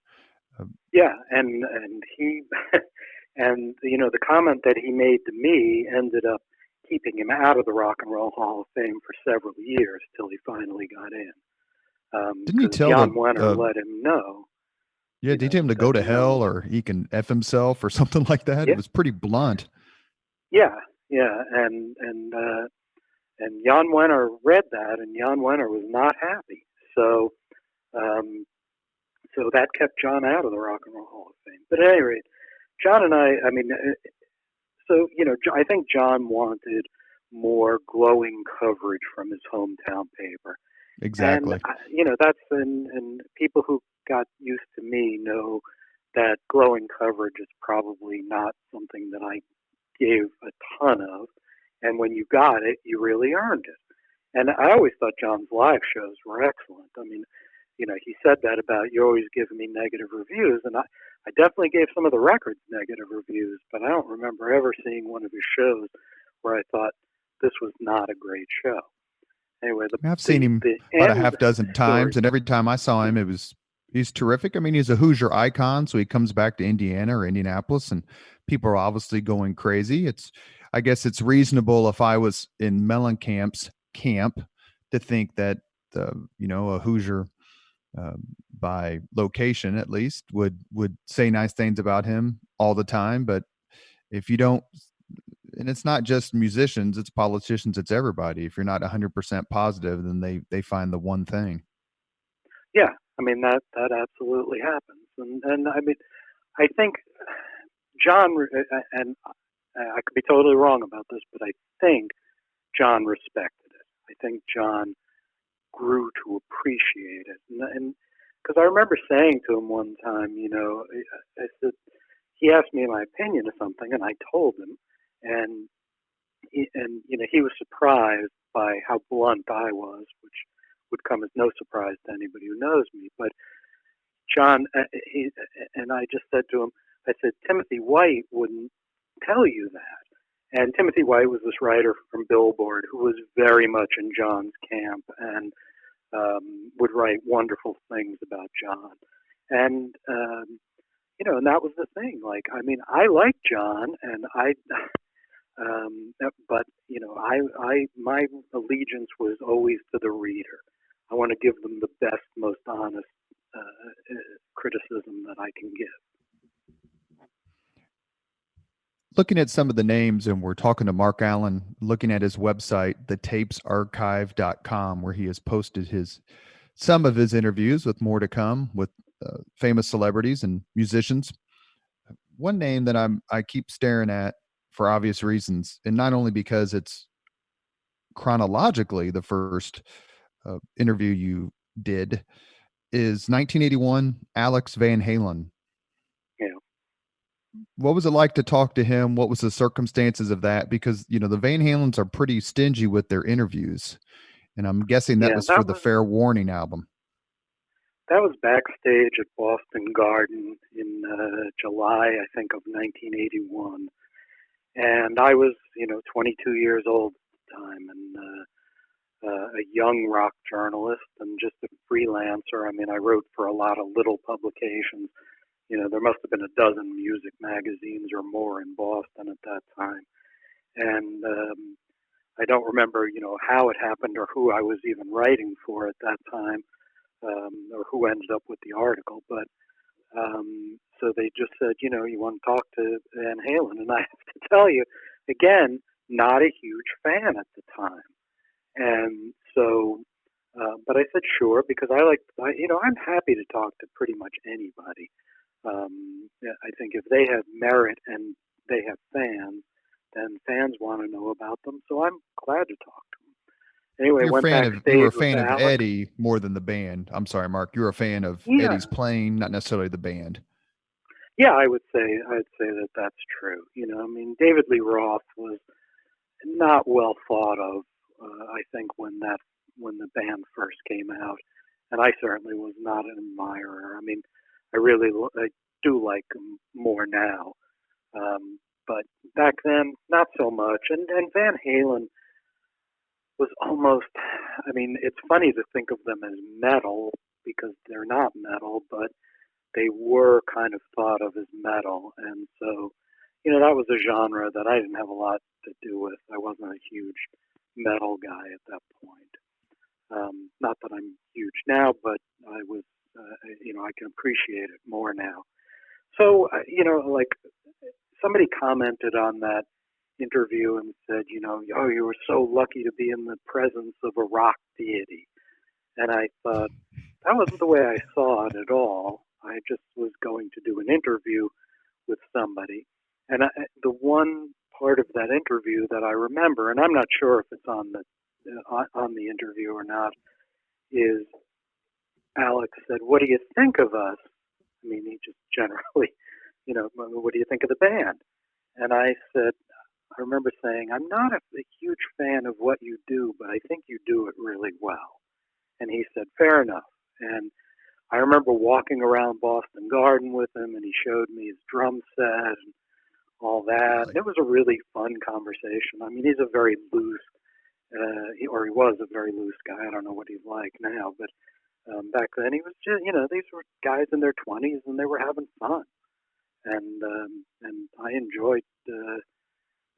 Yeah, and he and the comment that he made to me ended up keeping him out of the Rock and Roll Hall of Fame for several years till he finally got in. Didn't he tell Jan Wenner let him know? Yeah, did he tell him to go to hell or he can F himself or something like that? Yeah. It was pretty blunt. Yeah, and Jan Wenner read that, and Jan Wenner was not happy. So that kept John out of the Rock and Roll Hall of Fame. But at any rate, John and I mean, so I think John wanted more glowing coverage from his hometown paper. Exactly. And that's and people who got used to me know that glowing coverage is probably not something that I gave a ton of, and when you got it, you really earned it. And I always thought John's live shows were excellent. I mean, he said that about you always giving me negative reviews, and I definitely gave some of the records negative reviews, but I don't remember ever seeing one of his shows where I thought this was not a great show. Anyway, I've seen him the about a end half dozen times, story. and every time I saw him, he's terrific. I mean, he's a Hoosier icon, so he comes back to Indiana or Indianapolis, and people are obviously going crazy. I guess it's reasonable if I was in Mellencamp's camp to think that a Hoosier by location at least would say nice things about him all the time. But if you don't, and it's not just musicians, it's politicians, it's everybody. If you're not 100% positive, then they find the one thing. Yeah, I mean that absolutely happens, and I mean I think John, and I could be totally wrong about this, but I think John respected it. I think John grew to appreciate it, and because I remember saying to him one time, I said, he asked me my opinion of something, and I told him, and he was surprised by how blunt I was, which would come as no surprise to anybody who knows me. But John, and I just said to him, I said, Timothy White wouldn't tell you that. And Timothy White was this writer from Billboard who was very much in John's camp and would write wonderful things about John. And, and that was the thing. Like, I mean, I like John, and but my allegiance was always to the reader. I want to give them the best, most honest criticism that I can give. Looking at some of the names, and we're talking to Marc Allan, looking at his website, thetapesarchive.com, where he has posted some of his interviews with more to come with famous celebrities and musicians. One name that I keep staring at for obvious reasons, and not only because it's chronologically the first interview you did, is 1981 Alex Van Halen. Yeah. What was it like to talk to him? What was the circumstances of that? Because, the Van Halens are pretty stingy with their interviews. And I'm guessing that was for the Fair Warning album. That was backstage at Boston Garden in July, I think, of 1981. And I was, 22 years old at the time, and a young rock journalist and just a freelancer. I mean, I wrote for a lot of little publications. There must have been a dozen music magazines or more in Boston at that time. And I don't remember, how it happened or who I was even writing for at that time, or who ended up with the article. But so they just said, you want to talk to Van Halen. And I have to tell you, again, not a huge fan at the time. And so, but I said sure, because I'm happy to talk to pretty much anybody. I think if they have merit and they have fans, then fans want to know about them. So I'm glad to talk to them. Anyway, you were a fan of Alex. Eddie more than the band. I'm sorry, Marc. You're a fan of Eddie's playing, not necessarily the band. Yeah, I'd say that that's true. I mean, David Lee Roth was not well thought of. I think when the band first came out, and I certainly was not an admirer. I mean, I do like him more now, but back then not so much. And Van Halen was almost. I mean, it's funny to think of them as metal because they're not metal, but they were kind of thought of as metal, and so that was a genre that I didn't have a lot to do with. I wasn't a huge metal guy at that point. Not that I'm huge now, but I was, I can appreciate it more now. So, like somebody commented on that interview and said, oh, you were so lucky to be in the presence of a rock deity. And I thought, that wasn't the way I saw it at all. I just was going to do an interview with somebody. And the one part of that interview that I remember, and I'm not sure if it's on the interview or not, is Alex said, "What do you think of us?" I mean, he just generally, what do you think of the band? And I said, I remember saying, I'm not a huge fan of what you do, but I think you do it really well. And he said, fair enough. And I remember walking around Boston Garden with him, and he showed me his drum set and all that. It was a really fun conversation. I mean, he's a very loose he was a very loose guy. I don't know what he's like now, but back then he was just, these were guys in their 20s and they were having fun, and I enjoyed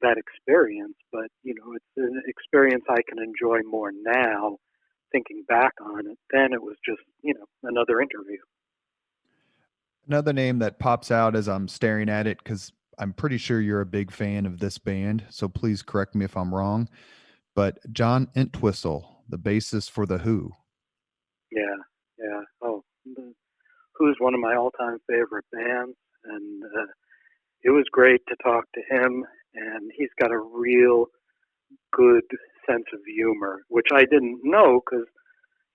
that experience. But it's an experience I can enjoy more now, thinking back on it. Then it was just another interview. Another name that pops out as I'm staring at it, because I'm pretty sure you're a big fan of this band, so please correct me if I'm wrong, but John Entwistle, the bassist for The Who. Yeah. Oh, Who's one of my all-time favorite bands, and it was great to talk to him, and he's got a real good sense of humor, which I didn't know, because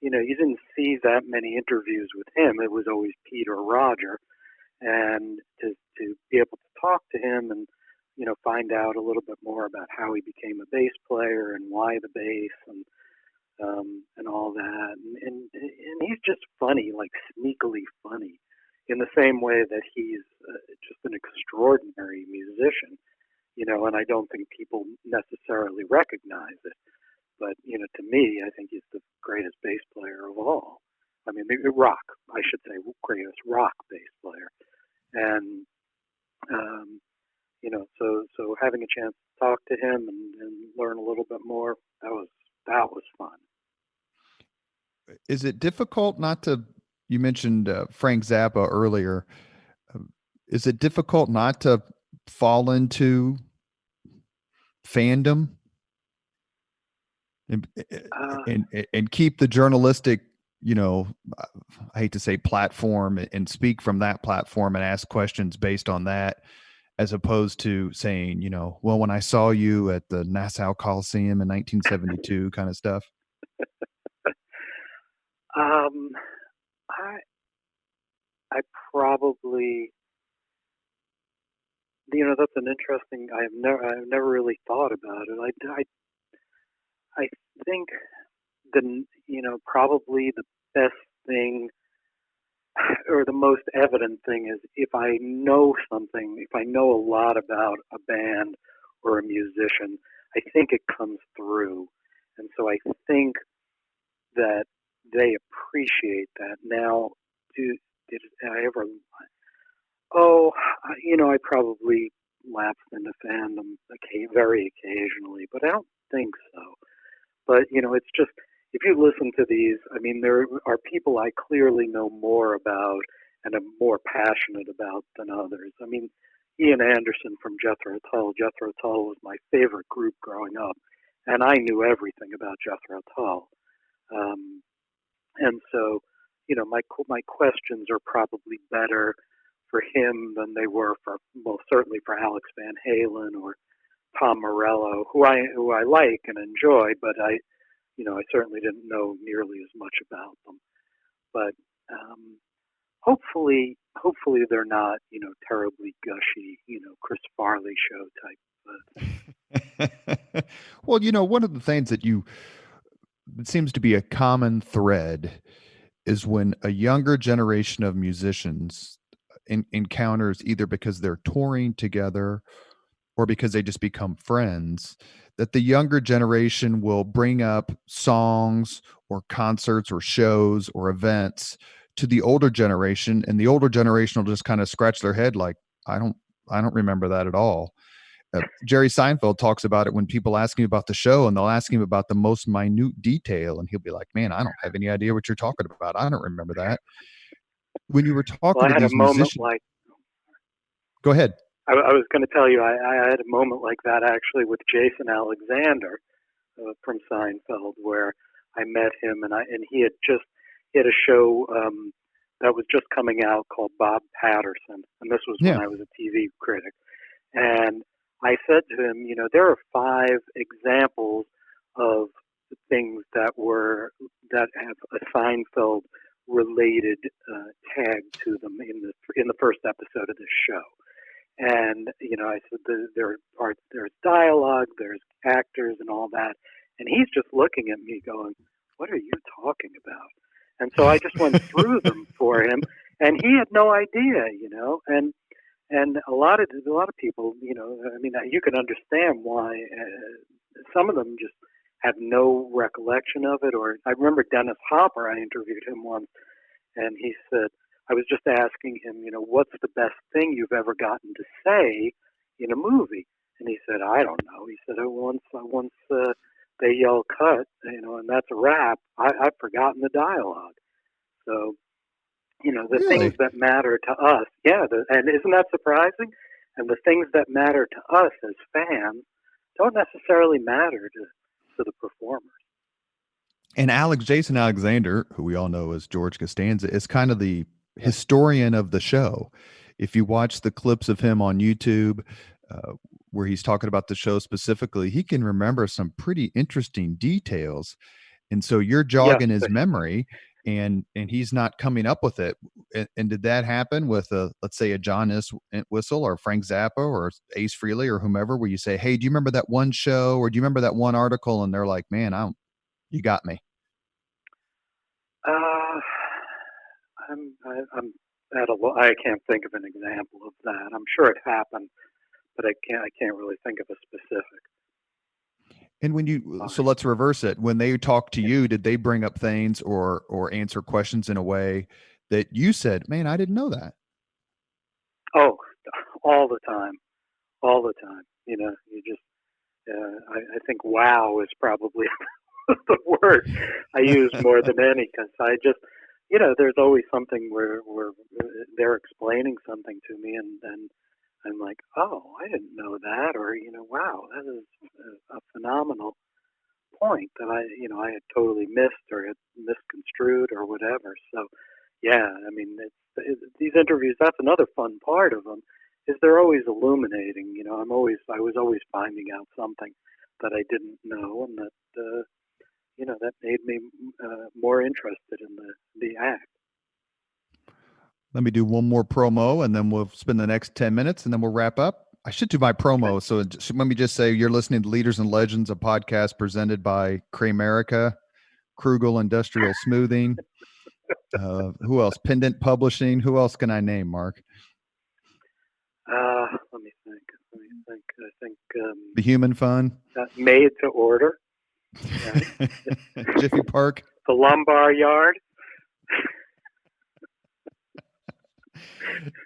you didn't see that many interviews with him. It was always Pete or Roger, and to be able to talk to him and find out a little bit more about how he became a bass player and why the bass and all that, and he's just funny, like sneakily funny, in the same way that he's just an extraordinary musician, and I don't think people necessarily recognize it. But, to me, I think he's the greatest bass player of all. I mean, I should say greatest rock bass player. And, so having a chance to talk to him and learn a little bit more, that was fun. Is it difficult not to, you mentioned Frank Zappa earlier. Is it difficult not to fall into fandom and keep the journalistic, I hate to say platform, and speak from that platform and ask questions based on that, as opposed to saying, well, when I saw you at the Nassau Coliseum in 1972 kind of stuff? I probably, that's an interesting. I've never really thought about it. I think probably the best thing, or the most evident thing, is if I know something, if I know a lot about a band or a musician, I think it comes through, and so I think that they appreciate that. Now, did I ever? Oh, I probably lapsed into fandom very occasionally, but I don't think so. But it's just, if you listen to these, I mean, there are people I clearly know more about and am more passionate about than others. I mean, Ian Anderson from Jethro Tull. Jethro Tull was my favorite group growing up, and I knew everything about Jethro Tull. And so, my questions are probably better for him than they were certainly for Alex Van Halen or Tom Morello, who I like and enjoy, but I certainly didn't know nearly as much about them. But hopefully they're not, terribly gushy, Chris Farley show type. Well, one of the things that seems to be a common thread is when a younger generation of musicians encounters, either because they're touring together or because they just become friends, that the younger generation will bring up songs or concerts or shows or events to the older generation, and the older generation will just kind of scratch their head like, I don't remember that at all. Jerry Seinfeld talks about it when people ask him about the show, and they'll ask him about the most minute detail, and he'll be like, man, I don't have any idea what you're talking about. I don't remember that. When you were talking to these musicians, go ahead. I was going to tell you, I had a moment like that actually with Jason Alexander from Seinfeld, where I met him, and he had a show that was just coming out called Bob Patterson, and this was when I was a TV critic, and I said to him, there are 5 examples of things that have a Seinfeld related tag to them in the first episode of this show. And, I said, there's dialogue, there's actors and all that. And he's just looking at me going, what are you talking about? And so I just went through them for him, and he had no idea, and a lot of people, I mean, you can understand why some of them just have no recollection of it. Or I remember Dennis Hopper, I interviewed him once, and he said, I was just asking him, what's the best thing you've ever gotten to say in a movie? And he said, I don't know. He said, once they yell cut, and that's a wrap, I've forgotten the dialogue. So, the Really? things that matter to us, and isn't that surprising? And the things that matter to us as fans don't necessarily matter to the performers. And Jason Alexander, who we all know as George Costanza, is kind of the historian of the show. If you watch the clips of him on YouTube, where he's talking about the show specifically, he can remember some pretty interesting details. And so you're jogging his memory, and he's not coming up with it. And did that happen with let's say a John Whistle or Frank Zappa or Ace Frehley or whomever, where you say, hey, do you remember that one show, or do you remember that one article? And they're like, man, you got me. I'm at I can't think of an example of that. I'm sure it happened, but I can't really think of a specific. And so let's reverse it. When they talk to you, did they bring up things or answer questions in a way that you said, man, I didn't know that? Oh, all the time. You just, I think wow is probably the word I use more than any, because I just, there's always something where they're explaining something to me, and I'm like, oh, I didn't know that, or wow, that is a phenomenal point that I had totally missed or had misconstrued or whatever. So, yeah, I mean, these interviews. That's another fun part of them, is they're always illuminating. I was always finding out something that I didn't know, and that that made me more interested in the act. Let me do one more promo, and then we'll spend the next 10 minutes, and then we'll wrap up. I should do my promo. Okay. So let me just say, you're listening to Leaders and Legends, a podcast presented by Cramerica, Krugel Industrial Smoothing. Who else? Pendant Publishing. Who else can I name, Mark? Let me think. I think the Human Fund. Made to Order. Right? Jiffy Park. The Lumbar Yard.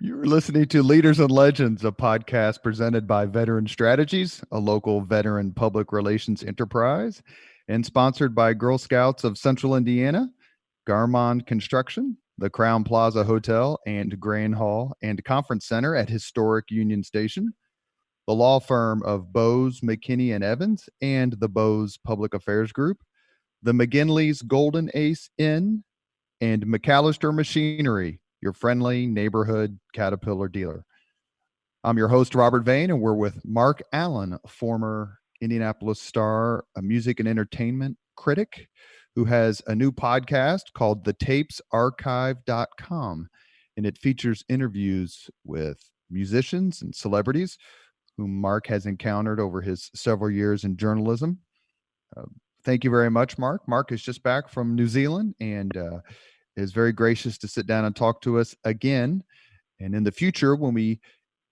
You're listening to Leaders and Legends, a podcast presented by Veteran Strategies, a local veteran public relations enterprise, and sponsored by Girl Scouts of Central Indiana, Garmong Construction, the Crowne Plaza Hotel and Grand Hall and Conference Center at historic Union Station, the law firm of Bose, McKinney & Evans, and the Bose Public Affairs Group, the McGinley's Golden Ace Inn, and MacAllister Machinery, your friendly neighborhood Caterpillar dealer. I'm your host, Robert Vane, and we're with Marc Allan, former Indianapolis Star, a music and entertainment critic, who has a new podcast called thetapesarchive.com, and it features interviews with musicians and celebrities whom Marc has encountered over his several years in journalism. Thank you very much, Marc. Marc is just back from New Zealand and is very gracious to sit down and talk to us again. And in the future, when we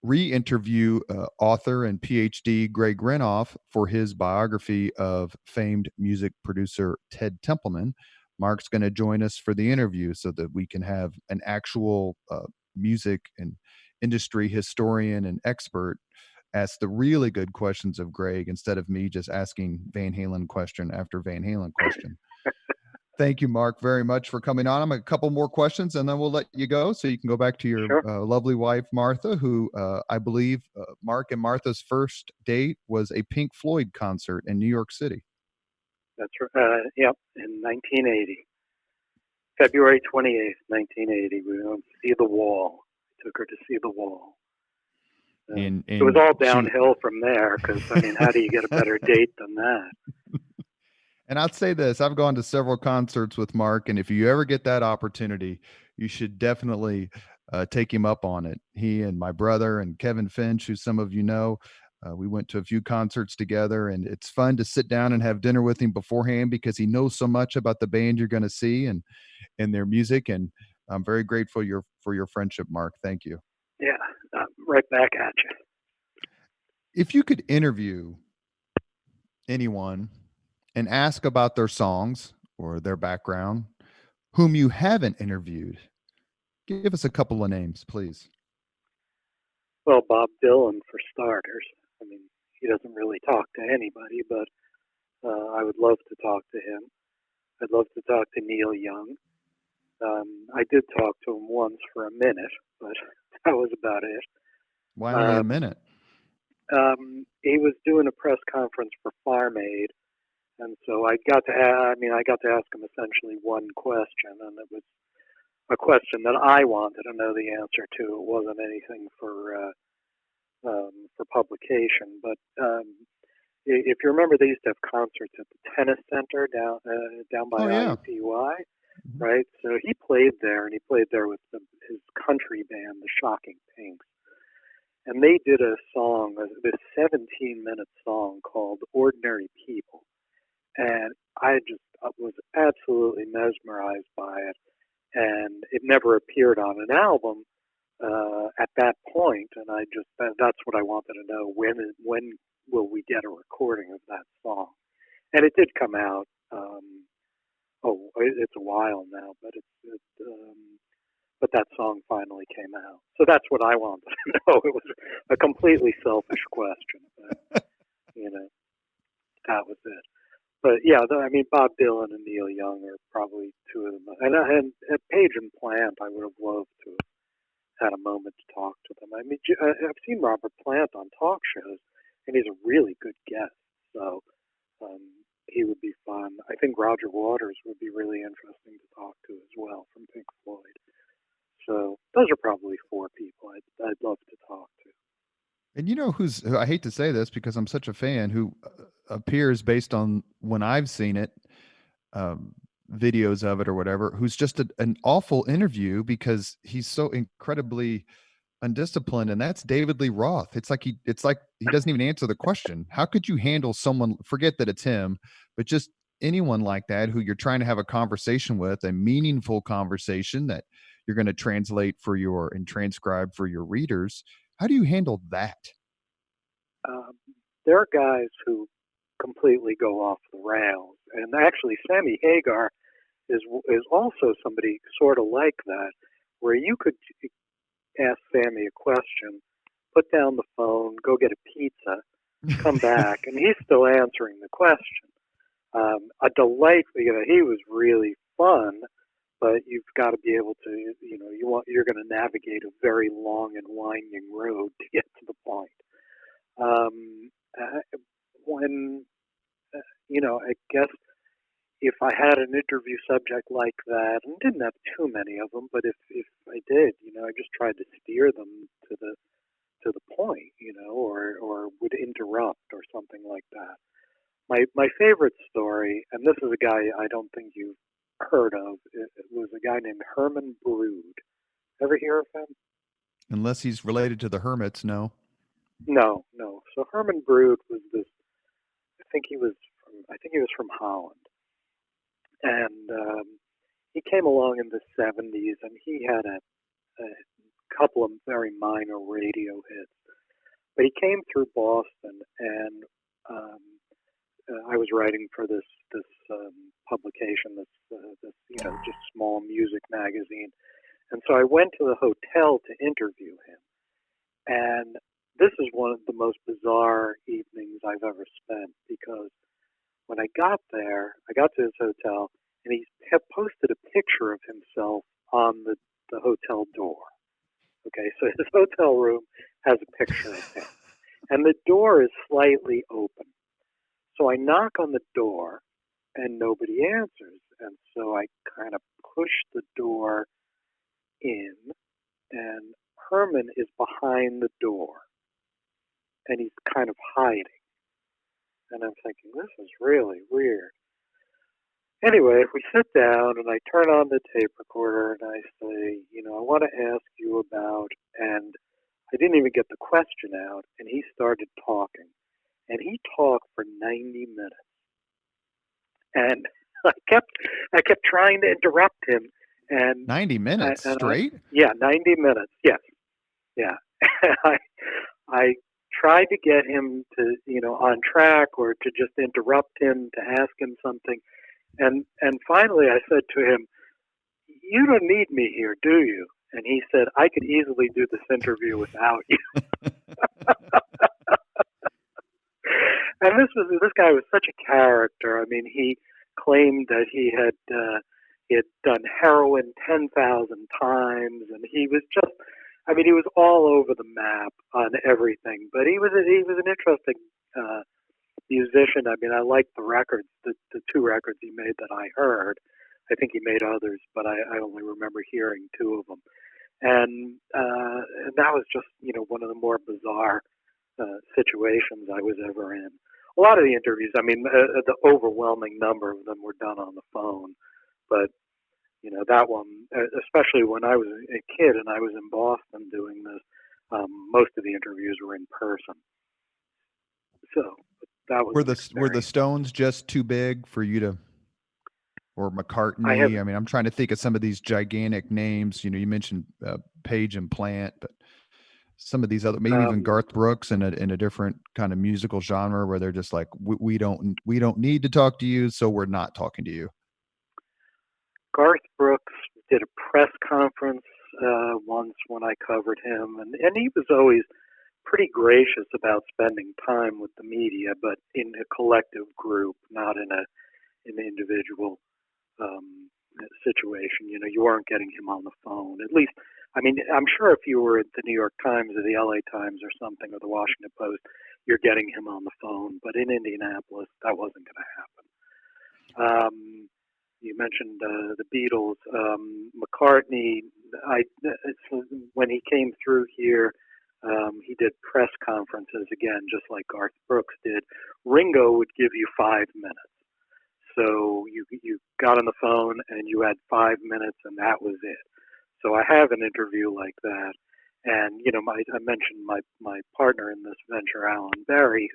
re-interview author and PhD Greg Renoff for his biography of famed music producer Ted Templeman, Marc's going to join us for the interview so that we can have an actual music and industry historian and expert ask the really good questions of Greg instead of me just asking Van Halen question after Van Halen question. Thank you, Marc, very much for coming on. I'm a couple more questions, and then we'll let you go so you can go back to your lovely wife, Martha, who I believe Marc and Martha's first date was a Pink Floyd concert in New York City. That's right. Yep, in 1980. February 28th, 1980. We went to see The Wall. I took her to see The Wall. And it was all downhill from there because, I mean, how do you get a better date than that? And I'd say this, I've gone to several concerts with Marc, and if you ever get that opportunity, you should definitely take him up on it. He and my brother and Kevin Finch, who some of you know, we went to a few concerts together, and it's fun to sit down and have dinner with him beforehand because he knows so much about the band you're going to see and their music. And I'm very grateful for your friendship, Marc. Thank you. Yeah, right back at you. If you could interview anyone and ask about their songs or their background, whom you haven't interviewed. Give us a couple of names, please. Well, Bob Dylan, for starters. I mean, he doesn't really talk to anybody, but I would love to talk to him. I'd love to talk to Neil Young. I did talk to him once for a minute, but that was about it. Why only a minute? He was doing a press conference for Farm Aid, and so I got to ask him essentially one question, and it was a question that I wanted to know the answer to. It wasn't anything for publication, but if you remember, they used to have concerts at the tennis center down by IUPUI, right? So he played there, and he played there with his country band, the Shocking Pinks. And they did a song, this 17-minute song called Ordinary People. And I was absolutely mesmerized by it. And it never appeared on an album at that point. And that's what I wanted to know. When will we get a recording of that song? And it did come out. It's a while now, but that song finally came out. So that's what I wanted to know. It was a completely selfish question, but, that was it. But yeah, Bob Dylan and Neil Young are probably two of them. And at Page and Plant, I would have loved to have had a moment to talk to them. I mean, I've seen Robert Plant on talk shows, and he's a really good guest. So he would be fun. I think Roger Waters would be really interesting to talk to as well from Pink Floyd. So those are probably four people I'd love to talk to. And you know who I hate to say this because I'm such a fan, who appears based on when I've seen it, videos of it or whatever, who's just an awful interview because he's so incredibly undisciplined, and that's David Lee Roth. It's like he doesn't even answer the question. How could you handle someone, forget that it's him, but just anyone like that who you're trying to have a conversation with, a meaningful conversation that you're going to translate and transcribe for your readers? How do you handle that? There are guys who completely go off the rails, and actually Sammy Hagar is also somebody sort of like that, where you could ask Sammy a question, put down the phone, go get a pizza, come back, and he's still answering the question. A delight, he was really fun, but you've got to be able to, you're going to navigate a very long and winding road to get to the point. I guess if I had an interview subject like that, and didn't have too many of them, but if I did, I just tried to steer them to the point, or would interrupt or something like that. My favorite story, and this is a guy I don't think you've heard of, it was a guy named Herman Brood. Ever hear of him? Unless he's related to the Hermits, no. No. So Herman Brood was this. I think he was from Holland, and he came along in the 70s, and he had a couple of very minor radio hits. But he came through Boston, and I was writing for this publication, this just small music magazine, and so I went to the hotel to interview him, and this is one of the most bizarre evenings I've ever spent, because when I got there, I got to his hotel, and he had posted a picture of himself on the hotel door. Okay, so his hotel room has a picture of him, and the door is slightly open. So I knock on the door, and nobody answers, and so I kind of push the door in, and Herman is behind the door, and he's kind of hiding. And I'm thinking, this is really weird. Anyway, we sit down, and I turn on the tape recorder, and I say, I want to ask you about, and I didn't even get the question out, and he started talking. And he talked for 90 minutes. And I kept trying to interrupt him. And 90 minutes straight? 90 minutes, yes. Yeah. I tried to get him to, on track, or to just interrupt him to ask him something. And finally I said to him, "You don't need me here, do you?" And he said, "I could easily do this interview without you." And this guy was such a character. I mean, he claimed that he had done heroin 10,000 times, and he was just, I mean, he was all over the map on everything. But he was an interesting musician. I mean, I liked the records, the two records he made that I heard. I think he made others, but I only remember hearing two of them. And that was just, one of the more bizarre situations I was ever in. A lot of the interviews, I mean, the overwhelming number of them were done on the phone. But, that one, especially when I was a kid and I was in Boston doing this, most of the interviews were in person. So that was were the Stones just too big for you to, or McCartney? I mean, I'm trying to think of some of these gigantic names. You mentioned Page and Plant, but some of these other, maybe even Garth Brooks in a different kind of musical genre where they're just like, we don't need to talk to you, so we're not talking to you. Garth Brooks did a press conference once when I covered him, and he was always pretty gracious about spending time with the media, but in a collective group, not in an individual situation. You weren't getting him on the phone. At least, I mean, I'm sure if you were at the New York Times or the LA Times or something, or the Washington Post, you're getting him on the phone. But in Indianapolis, that wasn't going to happen. You mentioned the Beatles. McCartney, when he came through here, he did press conferences again, just like Garth Brooks did. Ringo would give you 5 minutes. So you got on the phone and you had 5 minutes, and that was it. So I have an interview like that. And, I mentioned my partner in this venture, Allan,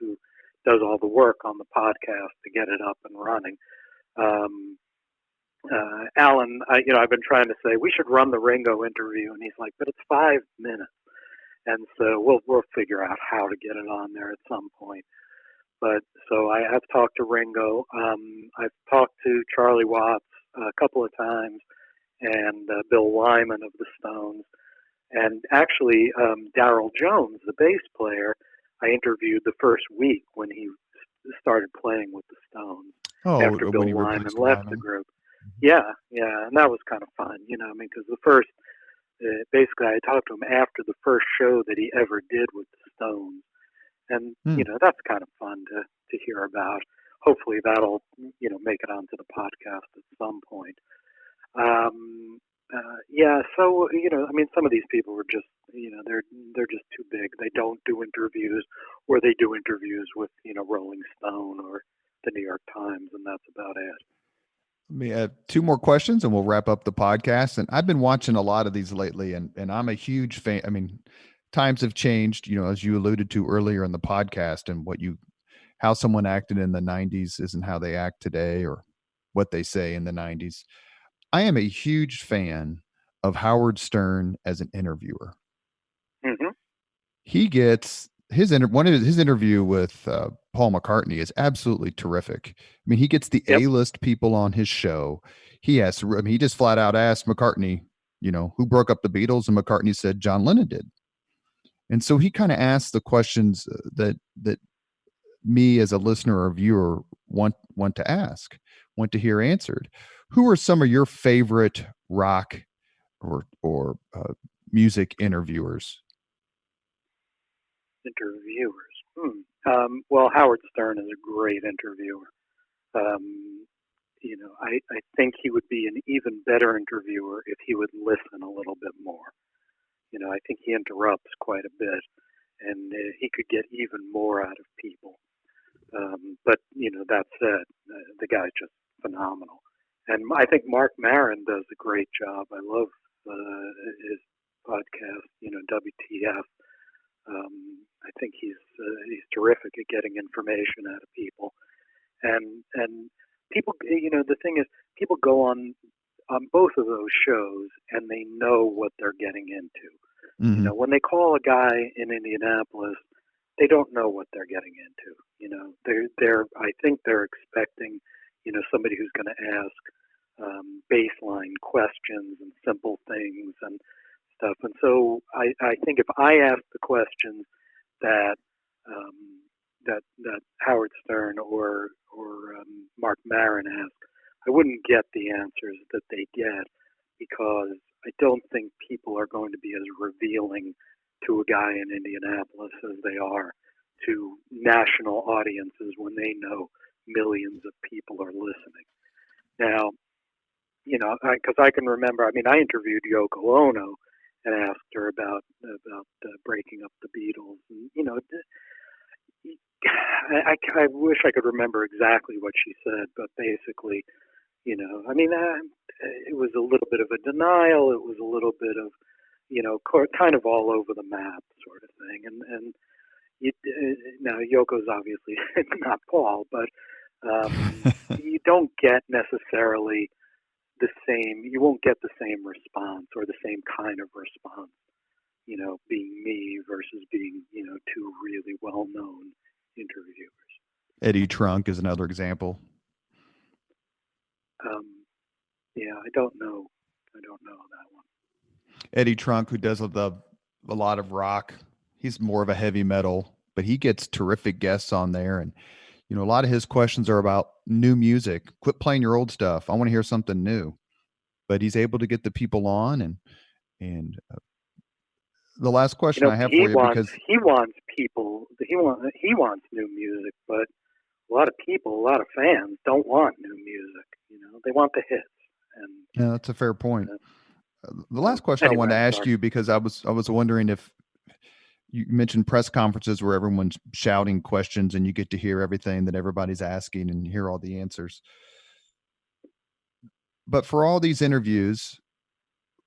who does all the work on the podcast to get it up and running. Allan, I've been trying to say we should run the Ringo interview, and he's like, but it's 5 minutes. And so we'll figure out how to get it on there at some point. But so I have talked to Ringo. I've talked to Charlie Watts a couple of times, and Bill Wyman of the Stones. And actually, Darryl Jones, the bass player, I interviewed the first week when he started playing with the Stones after Bill Wyman left the group. Yeah, and that was kind of fun, because the first, basically I talked to him after the first show that he ever did with the Stones. And, that's kind of fun to hear about. Hopefully that'll, make it onto the podcast at some point. So, I mean, some of these people are just, they're just too big. They don't do interviews, or they do interviews with, Rolling Stone or the New York Times, and that's about it. We have 2 more questions and we'll wrap up the podcast. And I've been watching a lot of these lately, and I'm a huge fan. I mean, times have changed, as you alluded to earlier in the podcast, and how someone acted in the 90s isn't how they act today, or what they say in the 90s. I am a huge fan of Howard Stern as an interviewer. Mm-hmm. He gets his interview with Paul McCartney is absolutely terrific. I mean, he gets the A-list people on his show. He just flat out asked McCartney, who broke up the Beatles, and McCartney said John Lennon did. And so he kind of asked the questions that me as a listener or viewer want to hear answered. Who are some of your favorite rock or music interviewers? Well, Howard Stern is a great interviewer. I think he would be an even better interviewer if he would listen a little bit more. I think he interrupts quite a bit, and he could get even more out of people. But that said, the guy's just phenomenal. And I think Marc Maron does a great job. I love his podcast, WTF. I think he's terrific at getting information out of people. And people, the thing is, people go on both of those shows and they know what they're getting into. Mm-hmm. When they call a guy in Indianapolis they don't know what they're getting into. I think they're expecting, somebody who's going to ask baseline questions and simple things and stuff. And so I think if I ask the questions that that Howard Stern or Marc Maron asked, I wouldn't get the answers that they get, because I don't think people are going to be as revealing to a guy in Indianapolis as they are to national audiences when they know millions of people are listening. Now, because I can remember, I interviewed Yoko Ono and asked her about breaking up the Beatles, and I wish I could remember exactly what she said, but basically, it was a little bit of a denial. It was a little bit of, kind of all over the map sort of thing. And now Yoko's obviously not Paul, but you don't get necessarily you won't get the same response or the same kind of response, being me versus being, two really well-known interviewers. Eddie Trunk is another example. Yeah, I don't know that one. Eddie Trunk, who does a lot of rock, he's more of a heavy metal, but he gets terrific guests on there. And, a lot of his questions are about new music. Quit playing your old stuff. I want to hear something new. But he's able to get the people on. And the last question I have for you, because he wants new music, but a lot of fans don't want new music. They want the hits. And yeah, that's a fair point. The last question I wanted to ask you, because I was wondering if you mentioned press conferences where everyone's shouting questions and you get to hear everything that everybody's asking and hear all the answers. But for all these interviews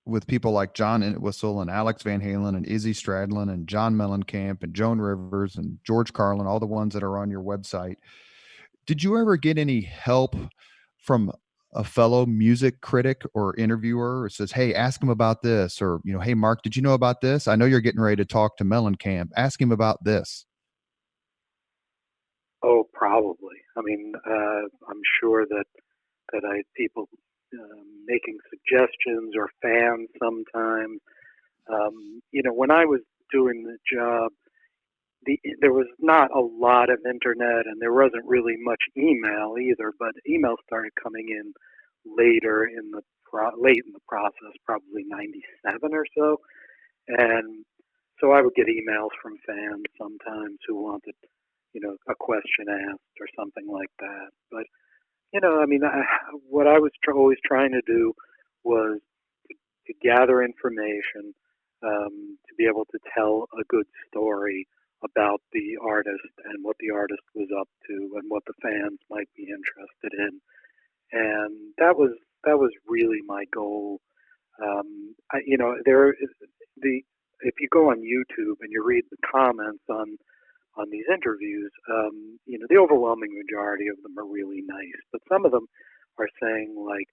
with people like John Entwistle and Alex Van Halen and Izzy Stradlin and John Mellencamp and Joan Rivers and George Carlin, all the ones that are on your website, did you ever get any help from a fellow music critic or interviewer who says, hey, ask him about this, or, hey, Marc, did you know about this? I know you're getting ready to talk to Mellencamp. Ask him about this. Oh, probably. I'm sure that I had people making suggestions, or fans sometimes. When I was doing the job, there was not a lot of internet, and there wasn't really much email either. But email started coming in later late in the process, probably '97 or so. And so I would get emails from fans sometimes who wanted, a question asked or something like that. But what I was always trying to do was to gather information, to be able to tell a good story about the artist and what the artist was up to and what the fans might be interested in. And that was really my goal. If you go on YouTube and you read the comments on these interviews, the overwhelming majority of them are really nice, but some of them are saying like,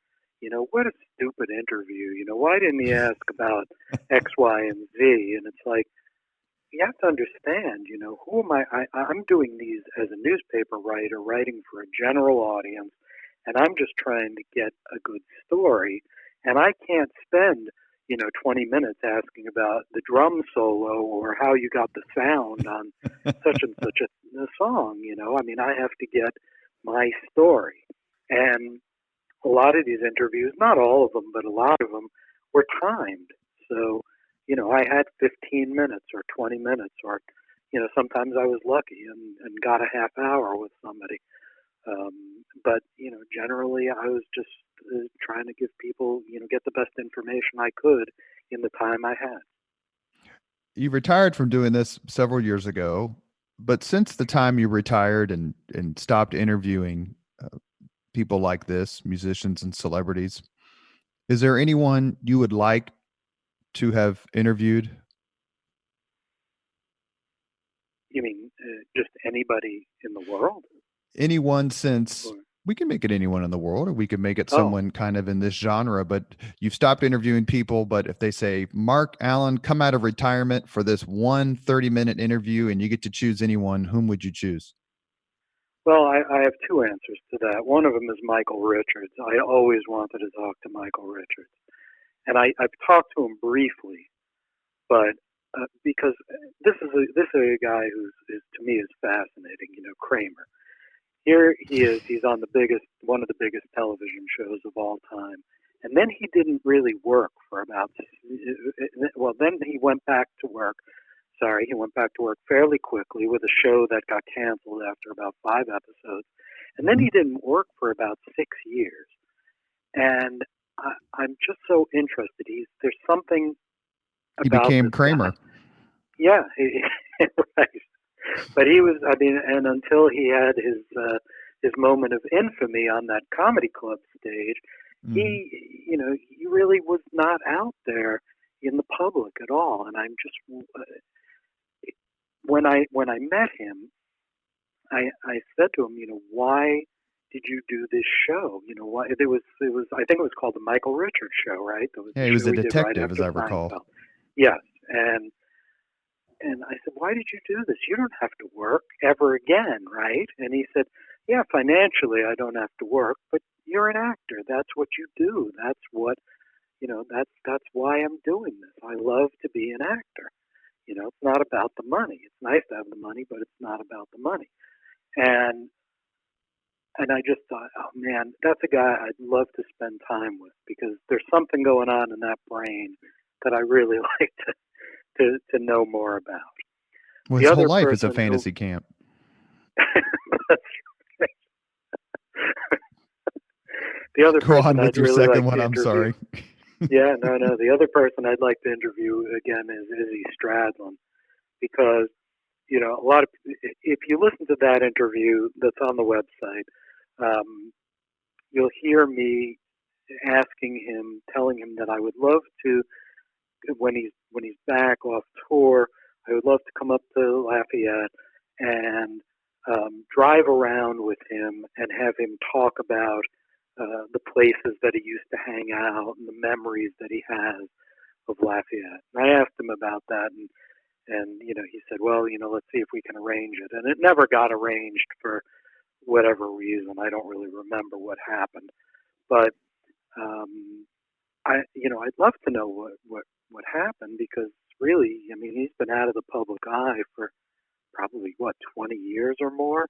what a stupid interview. Why didn't he ask about X, Y, and Z? And it's like, you have to understand, who am I? I'm doing these as a newspaper writer, writing for a general audience, and I'm just trying to get a good story. And I can't spend, 20 minutes asking about the drum solo or how you got the sound on such and such a song. I have to get my story. And a lot of these interviews, not all of them, but a lot of them were timed. So, I had 15 minutes or 20 minutes, or, sometimes I was lucky and got a half hour with somebody. But, generally I was just trying to give people, get the best information I could in the time I had. You retired from doing this several years ago, but since the time you retired and stopped interviewing people like this, musicians and celebrities, is there anyone you would like to have interviewed? You mean just anybody in the world? Anyone since We can make it anyone in the world, or we could make it someone kind of in this genre, but you've stopped interviewing people. But if they say, Marc, Allan, come out of retirement for this 30-minute interview and you get to choose anyone, whom would you choose? Well, I have two answers to that. One of them is Michael Richards. I always wanted to talk to Michael Richards. And I've talked to him briefly, but because this is a guy who is to me is fascinating, Kramer. Here he is, he's on one of the biggest television shows of all time. And then he didn't really work for then he went back to work. He went back to work fairly quickly with a show that got canceled after about 5 episodes. And then he didn't work for about 6 years. And I'm just so interested. There's something about he became Kramer. Guy. Yeah, right. But he was, and until he had his moment of infamy on that comedy club stage, he really was not out there in the public at all. And I'm just, when I met him, I said to him, why did you do this show? Why it was I think it was called the Michael Richards Show, right? He was a detective, as I recall. Yes, and I said, why did you do this? You don't have to work ever again, right? And he said, yeah, financially I don't have to work, but you're an actor. That's what you do. That's what, that's why I'm doing this. I love to be an actor. It's not about the money. It's nice to have the money, but it's not about the money. And I just thought, oh man, that's a guy I'd love to spend time with, because there's something going on in that brain that I really like to know more about. Well, his whole life is a fantasy camp. That's right. The other Go on with your really second one. I'm sorry. Yeah, no. The other person I'd like to interview again is Izzy Stradlin, because a lot of, if you listen to that interview that's on the website, you'll hear me telling him that I would love to, when he's back off tour, I would love to come up to Lafayette and drive around with him and have him talk about the places that he used to hang out and the memories that he has of Lafayette. And I asked him about that, and he said, well, let's see if we can arrange it. And it never got arranged for whatever reason. I don't really remember what happened, but I'd love to know what happened, because really, he's been out of the public eye for probably 20 years or more.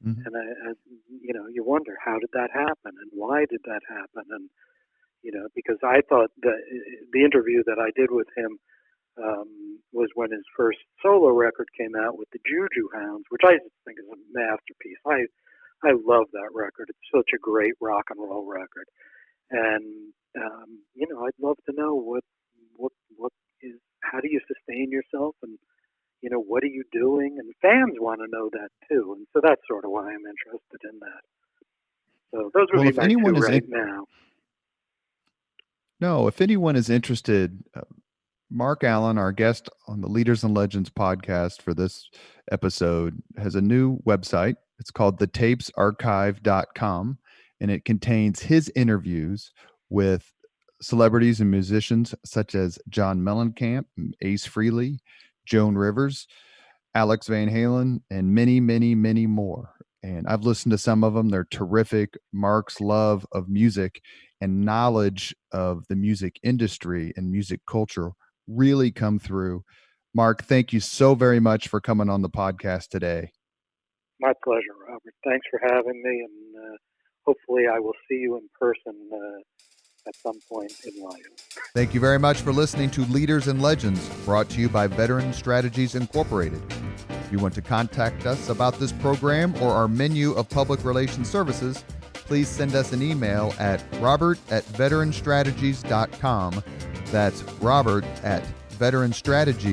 Mm-hmm. And you wonder, how did that happen, and why did that happen? And because I thought that the interview that I did with him was when his first solo record came out with the Juju Hounds, which I think is a masterpiece. I love that record. It's such a great rock and roll record. And I'd love to know what is, how do you sustain yourself, and what are you doing? And fans want to know that too, and so that's sort of why I'm interested in that. So those would be my two right now. No, if anyone is interested, Marc Allan, our guest on the Leaders and Legends podcast for this episode, has a new website. It's called thetapesarchive.com, and it contains his interviews with celebrities and musicians such as John Mellencamp, Ace Frehley, Joan Rivers, Alex Van Halen, and many, many, many more. And I've listened to some of them. They're terrific. Marc's love of music and knowledge of the music industry and music culture really come through. Marc, thank you so very much for coming on the podcast today. My pleasure, Robert. Thanks for having me, and hopefully I will see you in person at some point in life. Thank you very much for listening to Leaders and Legends, brought to you by Veteran Strategies Incorporated. If you want to contact us about this program or our menu of public relations services, please send us an email at robert@veteranstrategies.com. That's robert@veteranstrategies.com.